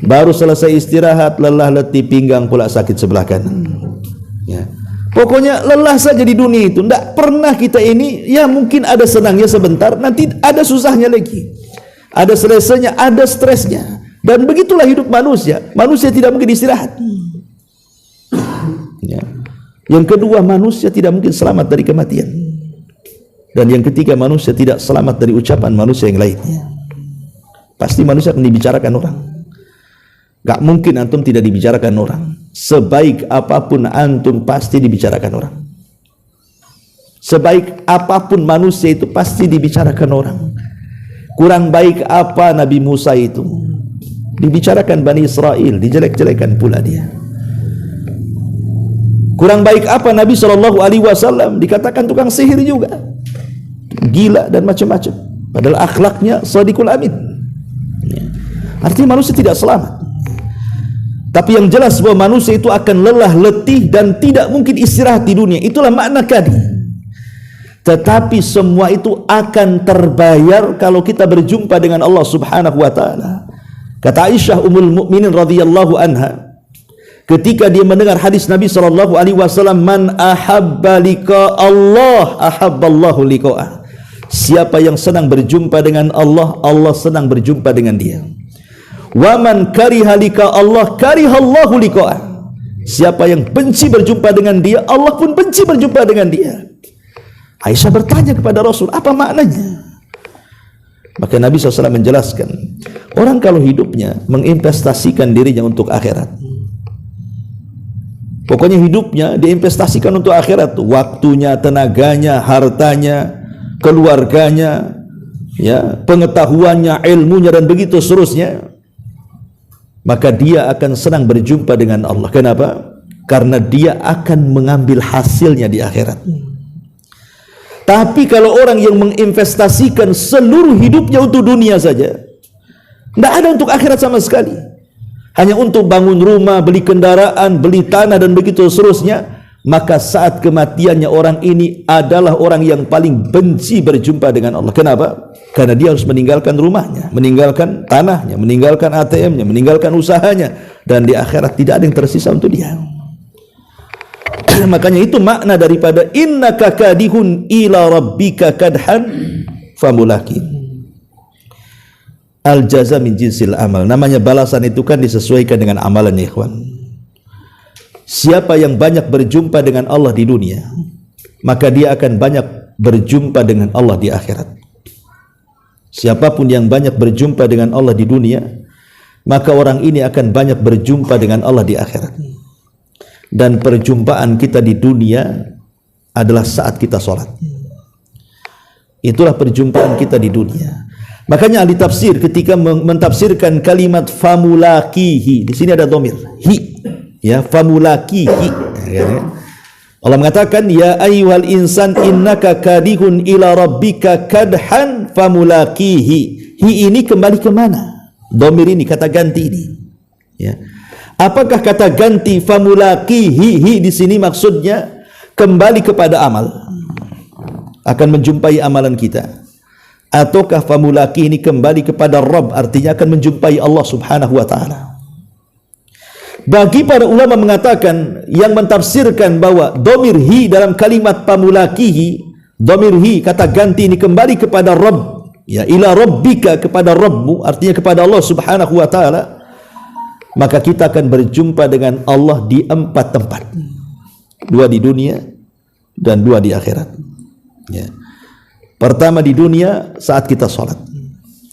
Baru selesai istirahat, lelah letih, pinggang pula sakit sebelah kanan. Ya. Pokoknya lelah saja di dunia itu. Tidak pernah kita ini, ya mungkin ada senangnya sebentar, nanti ada susahnya lagi. Ada selesainya, ada stresnya. Dan begitulah hidup manusia. Manusia tidak mungkin istirahat. Ya. Yang kedua, manusia tidak mungkin selamat dari kematian. Dan yang ketiga, manusia tidak selamat dari ucapan manusia yang lainnya. Pasti manusia akan dibicarakan orang. Gak mungkin antum tidak dibicarakan orang. Sebaik apapun antum pasti dibicarakan orang. Sebaik apapun manusia itu pasti dibicarakan orang. Kurang baik apa Nabi Musa itu, dibicarakan Bani Israel, dijelek-jelekan pula dia. Kurang baik apa Nabi SAW, dikatakan tukang sihir juga, gila dan macam-macam. Padahal akhlaknya shadiqul amin. Artinya manusia tidak selamat. Tapi yang jelas bahwa manusia itu akan lelah, letih, dan tidak mungkin istirahat di dunia. Itulah makna kadi. Tetapi semua itu akan terbayar kalau kita berjumpa dengan Allah Subhanahu wa taala. Kata Aisyah Ummul Mukminin radhiyallahu anha, ketika dia mendengar hadis Nabi sallallahu alaihi wasallam, "Man ahabba liqa Allah, ahabballahu liqa'ah." Siapa yang senang berjumpa dengan Allah, Allah senang berjumpa dengan dia. Wa man kariha liqa Allah, karihallahu liqa'ah. Siapa yang benci berjumpa dengan dia, Allah pun benci berjumpa dengan dia. Aisyah bertanya kepada Rasul, apa maknanya? Maka Nabi SAW menjelaskan, orang kalau hidupnya menginvestasikan dirinya untuk akhirat, pokoknya hidupnya diinvestasikan untuk akhirat, waktunya, tenaganya, hartanya, keluarganya, ya, pengetahuannya, ilmunya, dan begitu seterusnya, maka dia akan senang berjumpa dengan Allah. Kenapa? Karena dia akan mengambil hasilnya di akhirat. Tapi kalau orang yang menginvestasikan seluruh hidupnya untuk dunia saja, tidak ada untuk akhirat sama sekali, hanya untuk bangun rumah, beli kendaraan, beli tanah, dan begitu seterusnya, maka saat kematiannya orang ini adalah orang yang paling benci berjumpa dengan Allah. Kenapa? Karena dia harus meninggalkan rumahnya, meninggalkan tanahnya, meninggalkan ATM-nya, meninggalkan usahanya, dan di akhirat tidak ada yang tersisa untuk dia. Makanya itu makna daripada innaka kadihun ila rabbika kadhan famulaki. Al jaza min jinsil amal. Namanya balasan itu kan disesuaikan dengan amalan, ya ikhwan. Siapa yang banyak berjumpa dengan Allah di dunia, maka dia akan banyak berjumpa dengan Allah di akhirat. Siapapun yang banyak berjumpa dengan Allah di dunia, maka orang ini akan banyak berjumpa dengan Allah di akhirat. Dan perjumpaan kita di dunia adalah saat kita sholat. Itulah perjumpaan kita di dunia. Makanya ahli tafsir ketika mentafsirkan kalimat famulakihi, di sini ada dhamir hi, ya, famulakihi. Allah mengatakan, ya ayyuhal insan innaka kadihun ila rabbika kadhan famulakihi. Hi ini kembali ke mana? Dhamir ini, kata ganti ini, ya. Apakah kata ganti famulakihi di sini maksudnya kembali kepada amal, akan menjumpai amalan kita, ataukah famulaki ini kembali kepada Rabb, artinya akan menjumpai Allah Subhanahu wa taala? Bagi para ulama mengatakan, yang mentafsirkan bahwa dhamir hi dalam kalimat famulakihi, dhamir hi kata ganti ini kembali kepada Rabb, ya, ila rabbika, kepada Rabbmu, artinya kepada Allah Subhanahu wa taala, maka kita akan berjumpa dengan Allah di 4 tempat, 2 di dunia dan 2 di akhirat, ya. Pertama di dunia saat kita sholat,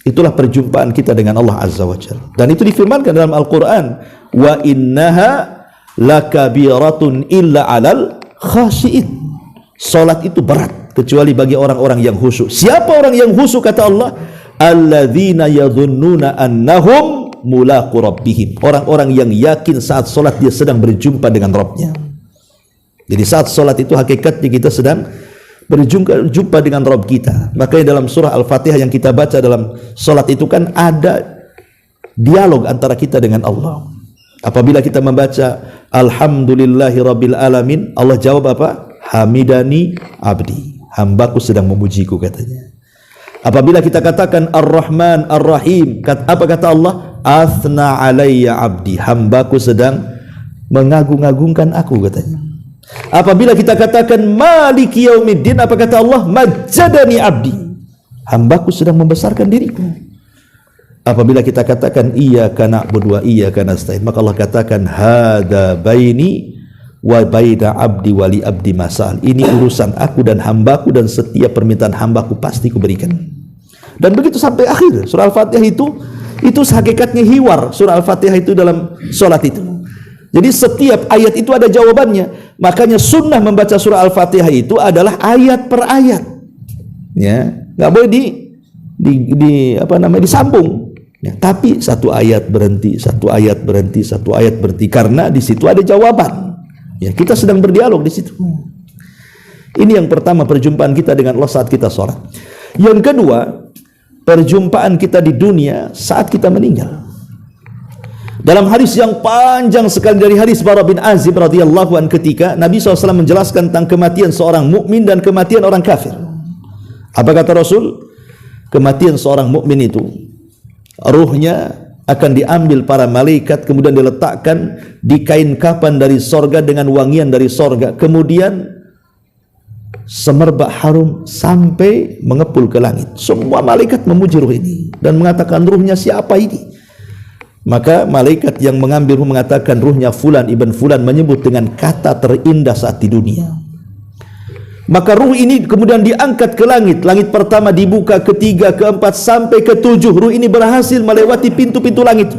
itulah perjumpaan kita dengan Allah Azza wa Jalla, dan itu difirmankan dalam Al-Quran, wa innaha lakabiratun illa alal khashiin. Sholat itu berat kecuali bagi orang-orang yang khusyuk. Siapa orang yang khusyuk? Kata Allah, alladzina yadhunnuna annahum mulaqu rabbihim. Orang-orang yang yakin saat solat dia sedang berjumpa dengan Rabbnya. Jadi saat solat itu hakikatnya kita sedang berjumpa dengan Rabb kita. Makanya dalam surah Al-Fatihah yang kita baca dalam solat itu kan ada dialog antara kita dengan Allah. Apabila kita membaca alhamdulillahi rabbil alamin, Allah jawab apa? Hamidani abdi, hambaku sedang memujiku, katanya. Apabila kita katakan Ar-Rahman Ar-Rahim, apa kata Allah? Athna alayya abdi, hambaku sedang mengagung-agungkan aku, katanya. Apabila kita katakan Maliki Yaumiddin, apa kata Allah? Majjadani abdi, hambaku sedang membesarkan diriku. Apabila kita katakan iyyaka na'budu wa iyyaka nasta'in, maka Allah katakan hada baini wa baina abdi wali abdi masal. Ini urusan aku dan hambaku, dan setiap permintaan hambaku pasti kuberikan. Dan begitu sampai akhir surah Al-Fatihah itu hakikatnya hiwar. Surah Al-Fatihah itu dalam solat itu. Jadi setiap ayat itu ada jawabannya. Makanya sunnah membaca surah Al-Fatihah itu adalah ayat per ayat. Ya, nggak boleh disambung. Ya, tapi satu ayat berhenti, satu ayat berhenti, satu ayat berhenti, karena di situ ada jawaban. Ya, kita sedang berdialog di situ. Ini yang pertama, perjumpaan kita dengan Allah saat kita sholat. Yang kedua, perjumpaan kita di dunia saat kita meninggal. Dalam hadis yang panjang sekali dari hadis Bara bin Azib radhiyallahu anhu, ketika Nabi SAW menjelaskan tentang kematian seorang mukmin dan kematian orang kafir. Apa kata Rasul? Kematian seorang mukmin itu, ruhnya akan diambil para malaikat, kemudian diletakkan di kain kapan dari sorga dengan wangian dari sorga, kemudian semerbak harum sampai mengepul ke langit. Semua malaikat memuji ruh ini dan mengatakan, ruhnya siapa ini? Maka malaikat yang mengambil ruh mengatakan, ruhnya Fulan ibn Fulan, menyebut dengan kata terindah saat di dunia. Maka ruh ini kemudian diangkat ke langit. Langit pertama dibuka, ketiga, keempat, sampai ketujuh. Ruh ini berhasil melewati pintu-pintu langit.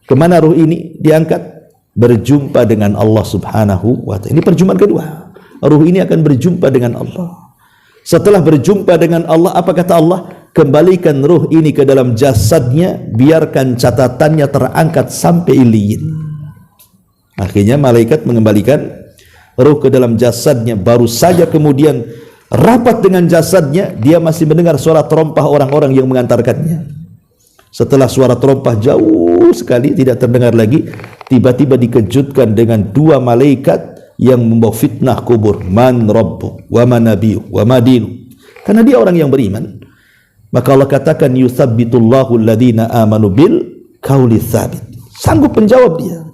Kemana ruh ini diangkat? Berjumpa dengan Allah subhanahu wa ta'ala. Ini perjumpaan kedua. Ruh ini akan berjumpa dengan Allah. Setelah berjumpa dengan Allah, apa kata Allah? Kembalikan ruh ini ke dalam jasadnya, biarkan catatannya terangkat sampai iliyin. Akhirnya malaikat mengembalikan ruh ke dalam jasadnya. Baru saja kemudian rapat dengan jasadnya, dia masih mendengar suara terompah orang-orang yang mengantarkannya. Setelah suara terompah jauh sekali tidak terdengar lagi, tiba-tiba dikejutkan dengan dua malaikat yang membawa fitnah kubur. Man rabbuk wa man nabiyuk wa ma dinuk. Karena dia orang yang beriman, maka Allah katakan yutsabbitullahu alladhina amanu bil qauli tsabit. Sanggup menjawab dia.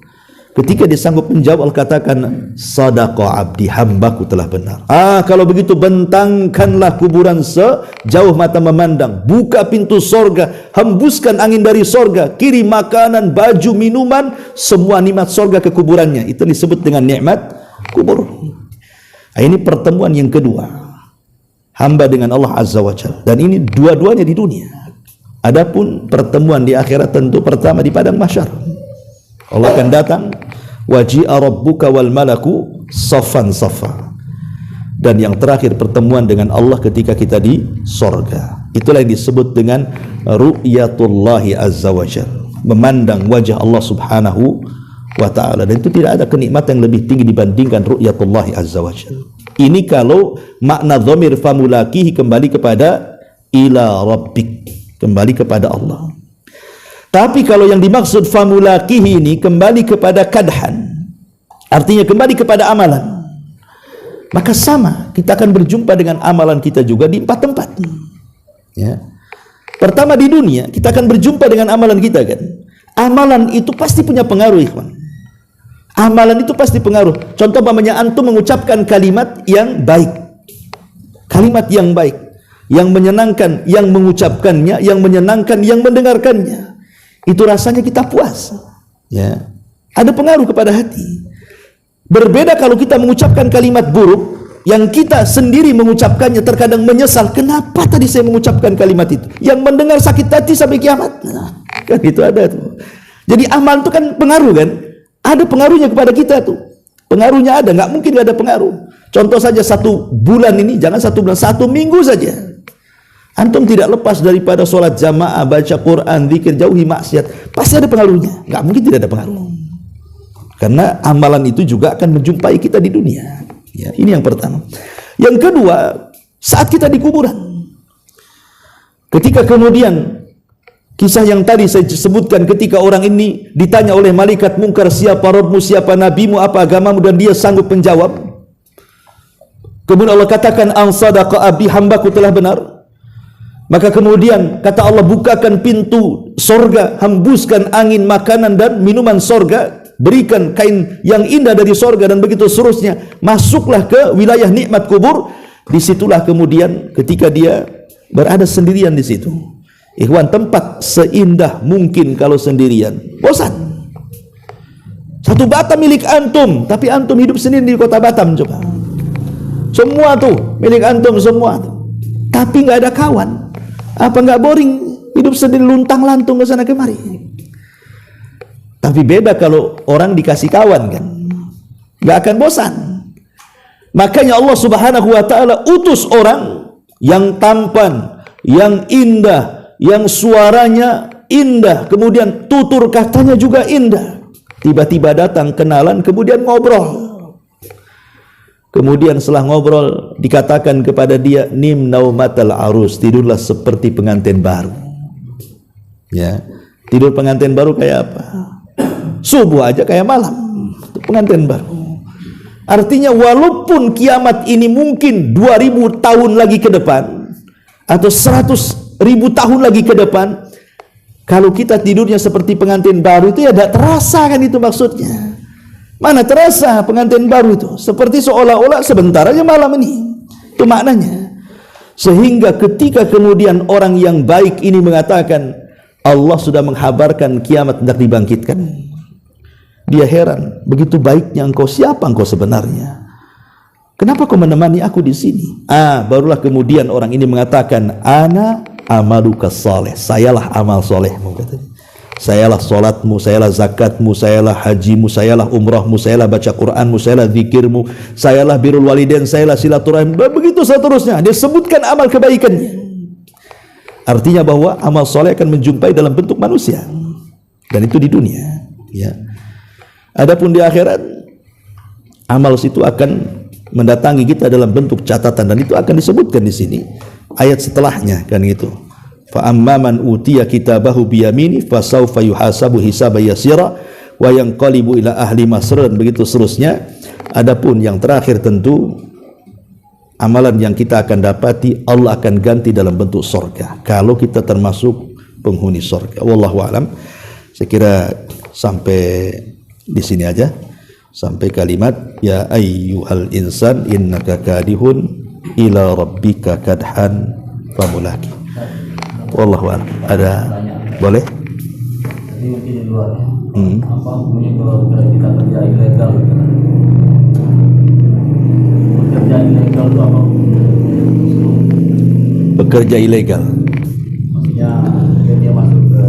Ketika dia sanggup menjawab, Allah katakan sadaqa abdi, hambaku telah benar. Kalau begitu bentangkanlah kuburan sejauh mata memandang, buka pintu sorga, hembuskan angin dari sorga, kirim makanan, baju, minuman, semua nikmat sorga ke kuburannya. Itu disebut dengan nikmat kubur. Ini pertemuan yang kedua, hamba dengan Allah Azza wa Jalla. Dan ini dua-duanya di dunia. Adapun pertemuan di akhirat tentu pertama di padang mahsyar. Allah akan datang, waji'a rabbuka wal malaku saffan saffa. Dan yang terakhir pertemuan dengan Allah ketika kita di sorga. Itulah yang disebut dengan ru'yatullahi azza wa jalla, memandang wajah Allah subhanahu wa ta'ala. Dan itu tidak ada kenikmatan yang lebih tinggi dibandingkan ru'yatullahi azza wa jalla. Ini kalau makna dhamir famulakihi kembali kepada ila rabbik, kembali kepada Allah. Tapi kalau yang dimaksud famulakihi ini kembali kepada kadhan, artinya kembali kepada amalan, maka sama, kita akan berjumpa dengan amalan kita juga di 4 tempat. Ya. Pertama di dunia, kita akan berjumpa dengan amalan kita kan. Amalan itu pasti punya pengaruh, ikhwan. Amalan itu pasti pengaruh. Contoh umpamanya antum mengucapkan kalimat yang baik, kalimat yang baik, yang menyenangkan, yang mengucapkannya, yang menyenangkan, yang mendengarkannya. Itu rasanya kita puas, ya. Ada pengaruh kepada hati. Berbeda kalau kita mengucapkan kalimat buruk, yang kita sendiri mengucapkannya terkadang menyesal, kenapa tadi saya mengucapkan kalimat itu? Yang mendengar sakit hati sampai kiamat. Nah, kan itu ada tuh. Jadi amal itu kan pengaruh kan? Ada pengaruhnya kepada kita tuh. Pengaruhnya ada, nggak mungkin nggak ada pengaruh. Contoh saja 1 bulan ini, jangan 1 bulan, 1 minggu saja. Antum tidak lepas daripada sholat jamaah, baca Quran, zikir, jauhi maksiat, pasti ada pengaruhnya. Nggak mungkin tidak ada pengaruh. Karena amalan itu juga akan menjumpai kita di dunia. Ya, ini yang pertama. Yang kedua, saat kita di kuburan. Ketika kemudian kisah yang tadi saya sebutkan, ketika orang ini ditanya oleh malaikat mungkar, siapa Rabbmu, siapa nabimu, apa agamamu, dan dia sanggup menjawab. Kemudian Allah katakan an sadaqa abdi, hambaku telah benar. Maka kemudian kata Allah, bukakan pintu sorga, hembuskan angin, makanan dan minuman sorga, berikan kain yang indah dari sorga, dan begitu seterusnya. Masuklah ke wilayah nikmat kubur. Disitulah kemudian ketika dia berada sendirian di situ, Ikhwan, tempat seindah mungkin kalau sendirian, bosan. Satu Batam milik antum, tapi antum hidup sendiri di kota Batam, coba. Semua tuh milik antum semua tuh. Tapi nggak ada kawan. Apa nggak boring hidup sendiri luntang-lantung ke sana kemari? Tapi beda kalau orang dikasih kawan, kan nggak akan bosan. Makanya Allah Subhanahu wa taala utus orang yang tampan, yang indah, yang suaranya indah, kemudian tutur katanya juga indah. Tiba-tiba datang kenalan, kemudian ngobrol. Kemudian setelah ngobrol dikatakan kepada dia, nim naumatal arus, tidurlah seperti pengantin baru. Ya, tidur pengantin baru kayak apa? Subuh aja kayak malam, pengantin baru. Artinya walaupun kiamat ini mungkin 2000 tahun lagi ke depan atau 100.000 tahun lagi ke depan, kalau kita tidurnya seperti pengantin baru itu ya tidak terasa, kan itu maksudnya. Mana terasa pengantin baru itu? Seperti seolah-olah sebentar aja malam ini. Itu maknanya. Sehingga ketika kemudian orang yang baik ini mengatakan Allah sudah menghabarkan kiamat hendak dibangkitkan, dia heran, begitu baiknya engkau, siapa engkau sebenarnya? Kenapa kau menemani aku di sini? Barulah kemudian orang ini mengatakan, ana amaluka saleh, sayalah amal solehmu, katanya. Sayalah solatmu, sayalah zakatmu, sayalah hajimu, sayalah umrahmu, sayalah baca Quranmu, sayalah zikirmu, sayalah birrul walidain, sayalah silaturahim, begitu seterusnya. Dia sebutkan amal kebaikannya. Artinya bahwa amal soleh akan menjumpai dalam bentuk manusia, dan itu di dunia. Ya. Adapun di akhirat, amal itu akan mendatangi kita dalam bentuk catatan, dan itu akan disebutkan di sini ayat setelahnya, kan gitu. Fa amman utiya kitabahu biyamini fasawfa yuhasabu hisaban yasira wa yanqalibu ila ahli masrur, begitu seterusnya. Adapun yang terakhir tentu amalan yang kita akan dapati Allah akan ganti dalam bentuk surga kalau kita termasuk penghuni surga. Wallahu alam. Saya kira sampai di sini aja, sampai kalimat ya ayyuhal insan innaka kadihun ila rabbika kadhan famulaki. Wallahu a'lam. Ada boleh? Jadi mungkin di luar apa hukumnya kalau kita kerja ilegal? Bekerja ilegal itu apa? Bekerja ilegal. Maksudnya dia masuk ke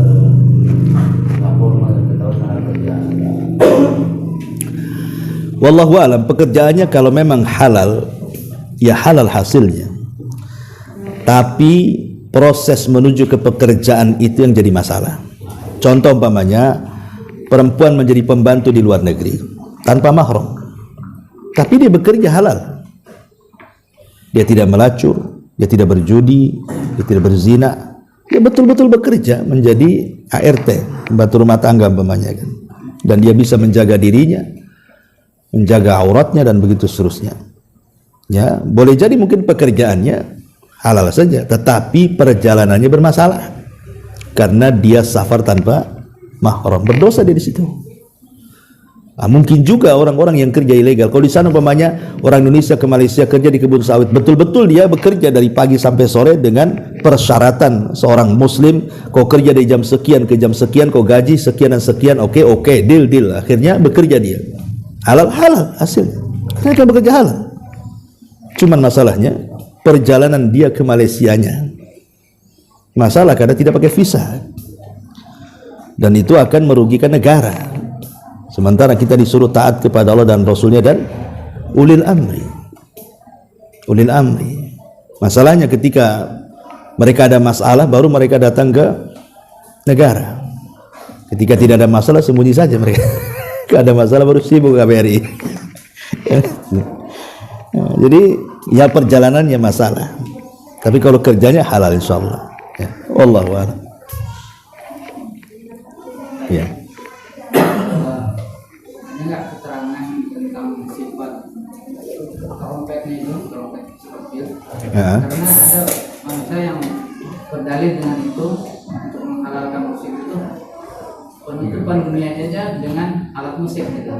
lapor masuk ke sana kerja. Wallahu a'lam. Pekerjaannya kalau memang halal, ya halal hasilnya. Tapi proses menuju ke pekerjaan itu yang jadi masalah. Contoh umpamanya perempuan menjadi pembantu di luar negeri tanpa mahram, tapi dia bekerja halal. Dia tidak melacur, dia tidak berjudi, dia tidak berzina. Dia betul-betul bekerja menjadi ART, pembantu rumah tangga umpamanya, kan. Dan dia bisa menjaga dirinya, menjaga auratnya, dan begitu seterusnya. Ya, boleh jadi mungkin pekerjaannya halal saja, tetapi perjalanannya bermasalah karena dia safar tanpa mahram, berdosa dia di situ. Mungkin juga orang-orang yang kerja ilegal. Kalau di sana umpamanya orang Indonesia ke Malaysia kerja di kebun sawit, betul-betul dia bekerja dari pagi sampai sore dengan persyaratan seorang muslim. Kau kerja dari jam sekian ke jam sekian, kau gaji sekian dan sekian, oke, deal. Akhirnya bekerja dia halal hasilnya, karena dia bekerja halal. Cuman masalahnya perjalanan dia ke Malaysianya masalah karena tidak pakai visa, dan itu akan merugikan negara. Sementara kita disuruh taat kepada Allah dan Rasulnya dan ulil amri. Masalahnya ketika mereka ada masalah, baru mereka datang ke negara. Ketika tidak ada masalah, sembunyi saja mereka. Kalau ada masalah baru sibuk KBRI. Jadi ya perjalanannya masalah, tapi kalau kerjanya halal insyaallah. Ya, wallahu a'lam. Ya. Enggak keterangan tentang sifat trompetnya itu, trompet Israfil. Karena ada manusia yang berdalil dengan itu untuk menghalalkan musik itu, penutupan dunia saja dengan alat musik gitu.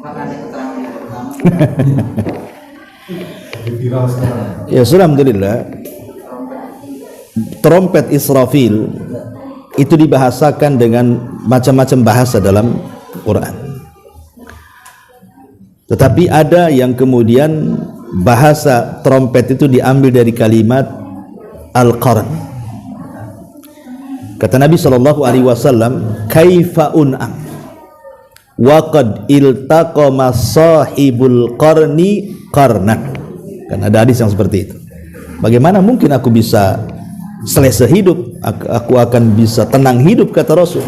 Apakah ada keterangan yang pertama? Ya, alhamdulillah. trompet Israfil itu dibahasakan dengan macam-macam bahasa dalam Quran. Tetapi ada yang kemudian bahasa trompet itu diambil dari kalimat al-qarn. Kata Nabi SAW, kaifa un'am wa qad iltaqama sahibul qarni qarnan. Kan ada hadis yang seperti itu. Bagaimana mungkin aku bisa selesa hidup, aku akan bisa tenang hidup, kata Rasul,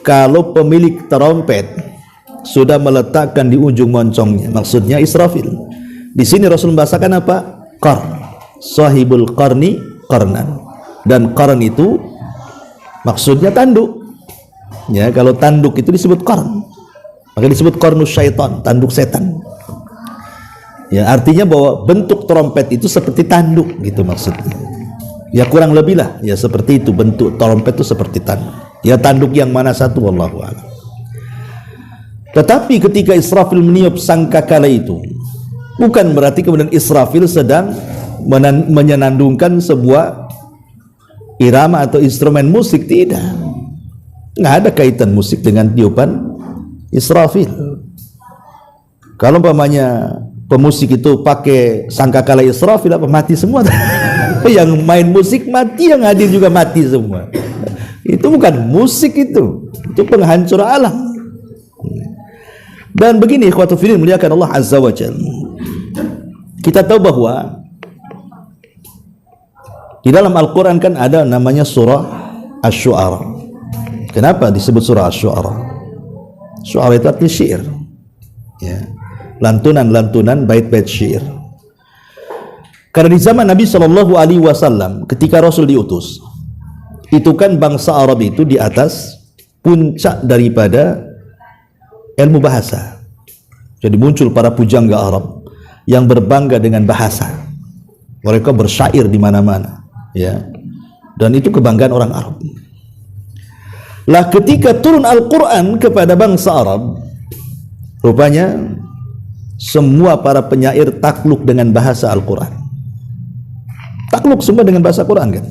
kalau pemilik trompet sudah meletakkan di ujung moncongnya, maksudnya Israfil. Di sini Rasul membahasakan apa? Qarn, sahibul qarni qarnan. Dan qarn itu maksudnya tanduk. Ya, kalau tanduk itu disebut qarn, maka disebut qarnus syaitan, tanduk setan. Ya, artinya bahwa bentuk trompet itu seperti tanduk gitu maksudnya. Ya kurang lebih lah, ya seperti itu, bentuk trompet itu seperti tanduk. Ya tanduk yang mana satu, wallahu a'lam. Tetapi ketika Israfil meniup sangkakala itu, bukan berarti kemudian Israfil sedang menyenandungkan sebuah irama atau instrumen musik, tidak. Nggak ada kaitan musik dengan tiupan Israfil. Kalau umpamanya pemusik itu pakai sangkakala Israfil, apa mati semua? Yang main musik mati, yang hadir juga mati semua. Itu bukan musik, itu penghancur alam. Dan begini, ikhwatu fillah muliakan Allah Azza wa Jalla, kita tahu bahwa di dalam Al-Quran kan ada namanya surah Asy-Syu'ara. Kenapa disebut surah Asy-Syu'ara? Syu'ara itu artinya syair, ya, lantunan-lantunan, bait-bait syair. Karena di zaman Nabi SAW ketika Rasul diutus, itu kan bangsa Arab itu di atas puncak daripada ilmu bahasa. Jadi muncul para pujangga Arab yang berbangga dengan bahasa. Mereka bersyair di mana-mana, ya. Dan itu kebanggaan orang Arab. Lah ketika turun Al-Quran kepada bangsa Arab, rupanya semua para penyair takluk dengan bahasa Al-Quran. Takluk semua dengan bahasa Quran kan.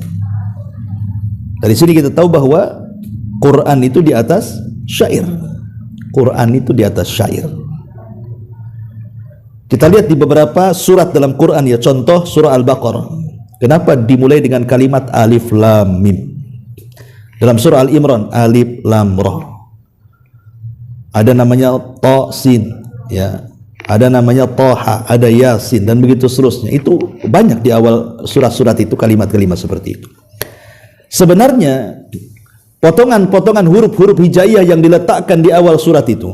Dari sini kita tahu bahwa Quran itu di atas syair. Quran itu di atas syair. Kita lihat di beberapa surat dalam Quran, ya, contoh surah Al-Baqarah. Kenapa dimulai dengan kalimat alif lam mim? Dalam surah Al-Imran alif lam ra. Ada namanya ta sin, ya. Ada namanya Toha, ada Yasin, dan begitu seterusnya. Itu banyak di awal surat-surat itu kalimat-kalimat seperti itu. Sebenarnya potongan-potongan huruf-huruf hijaiyah yang diletakkan di awal surat itu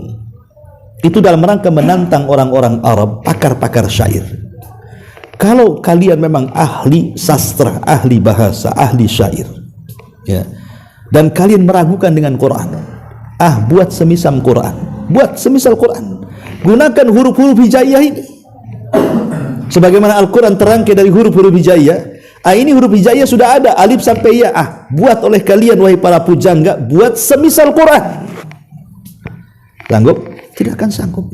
dalam rangka menantang orang-orang Arab, pakar-pakar syair. Kalau kalian memang ahli sastra, ahli bahasa, ahli syair, ya, dan kalian meragukan dengan Quran, buat semisal Quran, buat semisal Quran. Gunakan huruf-huruf hijaiyah ini. Sebagaimana Al-Quran terangkai dari huruf-huruf hijaiyah. Ini huruf hijaiyah sudah ada, alif sampai ya. Buat oleh kalian, wahai para pujangga, buat semisal Quran. Sanggup? Tidak akan sanggup.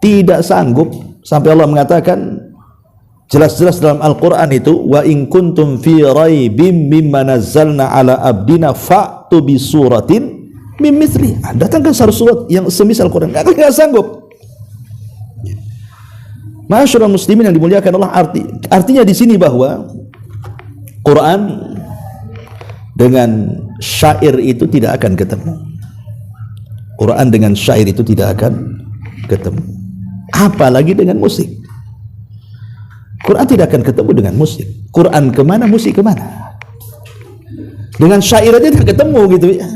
Tidak sanggup. Sampai Allah mengatakan jelas-jelas dalam Al-Quran itu, wa in kuntum fi raibim mimma nazzalna ala abdina fa'tu bi suratin min mithli. Datangkan satu surat yang semisal Quran. Nggak sanggup. Ma'asyiral muslimin yang dimuliakan Allah, artinya di sini bahwa Quran dengan syair itu tidak akan ketemu. Quran dengan syair itu tidak akan ketemu. Apalagi dengan musik. Quran tidak akan ketemu dengan musik. Quran kemana, musik kemana. Dengan syair aja tidak ketemu gitu ya.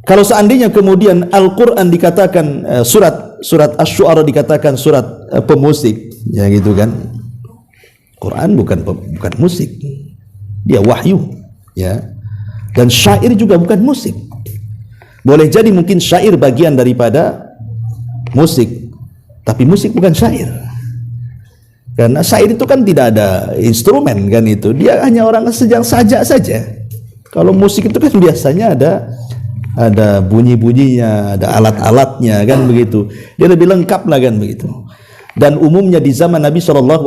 Kalau seandainya kemudian Al-Quran dikatakan surat Asy-Syu'ara dikatakan surat pemusik, ya gitu kan. Quran bukan musik. Dia wahyu, ya. Dan syair juga bukan musik. Boleh jadi mungkin syair bagian daripada musik, tapi musik bukan syair. Karena syair itu kan tidak ada instrumen kan itu. Dia hanya orang sedang sajak saja. Kalau musik itu kan biasanya ada bunyi-bunyinya, ada alat-alatnya kan begitu. Dia lebih lengkap lah kan begitu. Dan umumnya di zaman Nabi SAW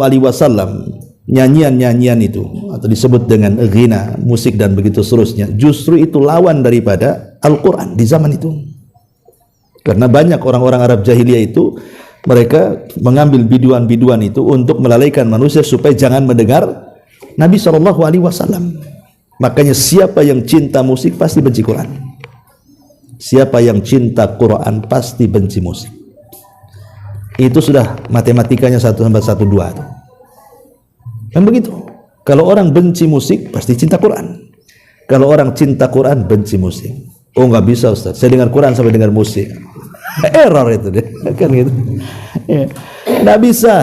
nyanyian-nyanyian itu atau disebut dengan ghina, musik dan begitu seterusnya, justru itu lawan daripada Al-Quran di zaman itu. Karena banyak orang-orang Arab jahiliyah itu mereka mengambil biduan-biduan itu untuk melalaikan manusia supaya jangan mendengar Nabi SAW. Makanya siapa yang cinta musik pasti benci Quran. Siapa yang cinta Quran pasti benci musik. Itu sudah matematikanya 1+1=2 tuh. Dan begitu. Kalau orang benci musik pasti cinta Quran. Kalau orang cinta Quran benci musik. Oh nggak bisa Ustaz, saya dengar Quran sampai dengar musik. Error itu deh, kan gitu. Ya. Nggak bisa.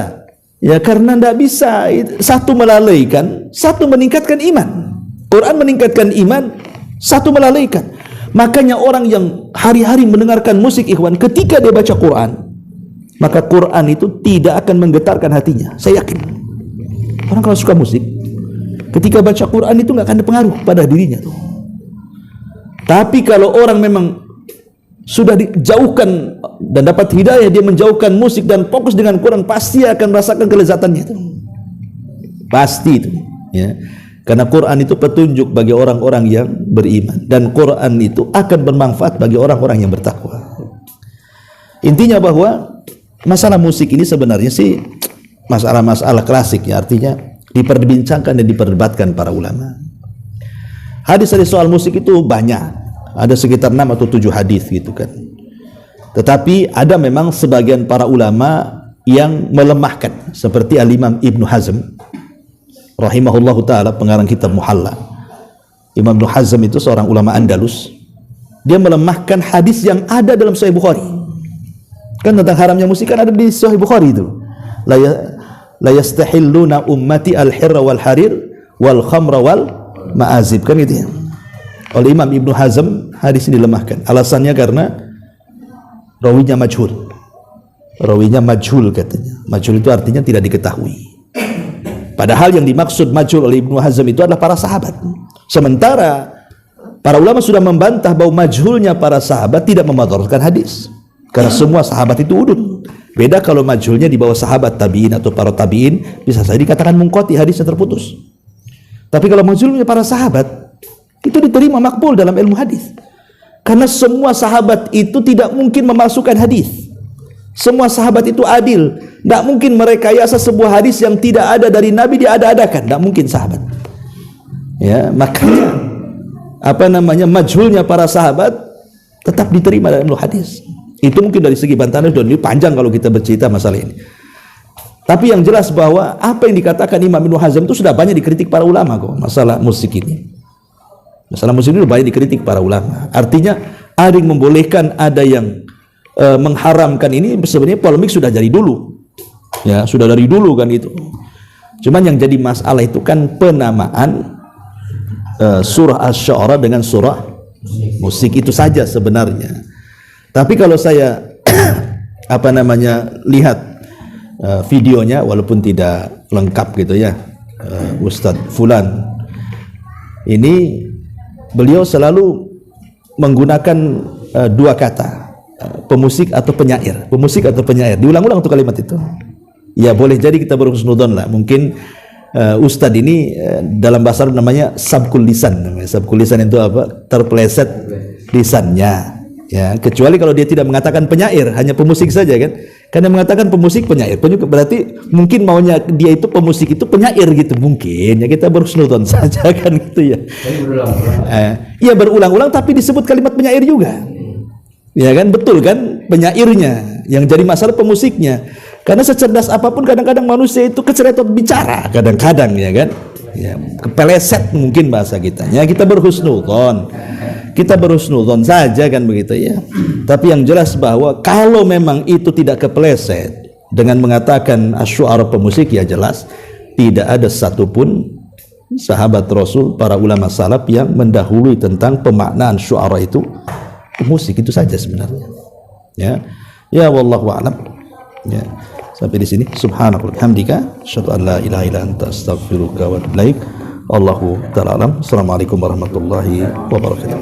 Ya karena nggak bisa. Satu melalaikan, satu meningkatkan iman. Quran meningkatkan iman, satu melalaikan. Makanya orang yang hari-hari mendengarkan musik ikhwan, ketika dia baca Quran, maka Quran itu tidak akan menggetarkan hatinya. Saya yakin. Orang kalau suka musik, ketika baca Quran itu nggak akan ada pengaruh pada dirinya tuh. Tapi kalau orang memang sudah dijauhkan dan dapat hidayah, dia menjauhkan musik dan fokus dengan Quran, pasti akan merasakan kelezatannya itu. Pasti itu. Ya. Karena Quran itu petunjuk bagi orang-orang yang beriman, dan Quran itu akan bermanfaat bagi orang-orang yang bertakwa. Intinya bahwa masalah musik ini sebenarnya sih masalah-masalah klasik, ya, artinya diperbincangkan dan diperdebatkan para ulama. Hadis-hadis soal musik itu banyak, ada sekitar 6 atau 7 hadis gitu kan. Tetapi ada memang sebagian para ulama yang melemahkan, seperti Al-Imam Ibnu Hazm rahimahullahu ta'ala, pengarang kitab Muhalla. Imam Ibnu Hazm itu seorang ulama Andalus. Dia melemahkan hadis yang ada dalam Sahih Bukhari. Kan tentang haramnya musik kan ada di Sahih Bukhari itu. La yastahilluna ummati al-hirra wal harir wal khamra wal ma'azib, kan gitu ya. Oleh Imam Ibnu Hazm hadis ini dilemahkan. Alasannya karena rawinya majhul. Rawinya majhul katanya. Majhul itu artinya tidak diketahui. Padahal yang dimaksud majhul oleh Ibnu Hazm itu adalah para sahabat. Sementara para ulama sudah membantah bahwa majhulnya para sahabat tidak memadaratkan hadis. Karena semua sahabat itu udun. Beda kalau majhulnya di bawah sahabat tabi'in atau para tabi'in, bisa saja dikatakan mungqati, hadisnya terputus. Tapi kalau majhulnya para sahabat, itu diterima makbul dalam ilmu hadis. Karena semua sahabat itu tidak mungkin memasukkan hadis. Semua sahabat itu adil. Tidak mungkin merekayasa sebuah hadis yang tidak ada dari Nabi diada-adakan. Tidak mungkin sahabat. Ya, makanya majhulnya para sahabat tetap diterima dalam ilmu hadis. Itu mungkin dari segi bantahan, dan ini panjang kalau kita bercerita masalah ini. Tapi yang jelas bahwa apa yang dikatakan Imam Ibnu Hazm itu sudah banyak dikritik para ulama kok, masalah musik ini. Masalah musik ini banyak dikritik para ulama. Artinya ada yang membolehkan, ada yang mengharamkan. Ini sebenarnya polemik sudah dari dulu. Ya, sudah dari dulu kan itu. Cuman yang jadi masalah itu kan penamaan surah Asy-Syu'ara dengan surah musik itu saja sebenarnya. Tapi kalau saya lihat videonya, walaupun tidak lengkap gitu ya, Ustadz Fulan ini, beliau selalu menggunakan dua kata, pemusik atau penyair. Pemusik atau penyair, diulang-ulang tuh kalimat itu. Ya boleh jadi kita berhusnudzon lah, mungkin Ustadz ini dalam bahasa Arab namanya sabkul lisan. Sabkul lisan itu apa? Terpeleset lisannya. Ya, kecuali kalau dia tidak mengatakan penyair, hanya pemusik saja kan. Karena mengatakan pemusik penyair, berarti mungkin maunya dia itu pemusik itu penyair gitu mungkin. Ya kita berhusnudzon saja kan gitu ya. Iya berulang-ulang tapi disebut kalimat penyair juga. Ya kan, betul kan, penyairnya. Yang jadi masalah pemusiknya. Karena secerdas apapun kadang-kadang manusia itu keceretot bicara kadang-kadang, ya kan. Ya, kepeleset mungkin bahasa kita. Ya kita berhusnudzon. Kita berhusnudzon saja kan begitu ya. Tapi yang jelas bahwa kalau memang itu tidak kepeleset dengan mengatakan asy-syu'ara pemusik, ya jelas tidak ada satupun sahabat Rasul, para ulama salaf yang mendahului tentang pemaknaan syu'ara itu musik. Itu saja sebenarnya. Ya wallahu a'lam. Ya. Sampai di sini. Subhanallah hamdika asyhadu an la ilaha illa anta astaghfiruka wa atubu ilaik. Allahu ta'ala alam. Assalamualaikum warahmatullahi wabarakatuh.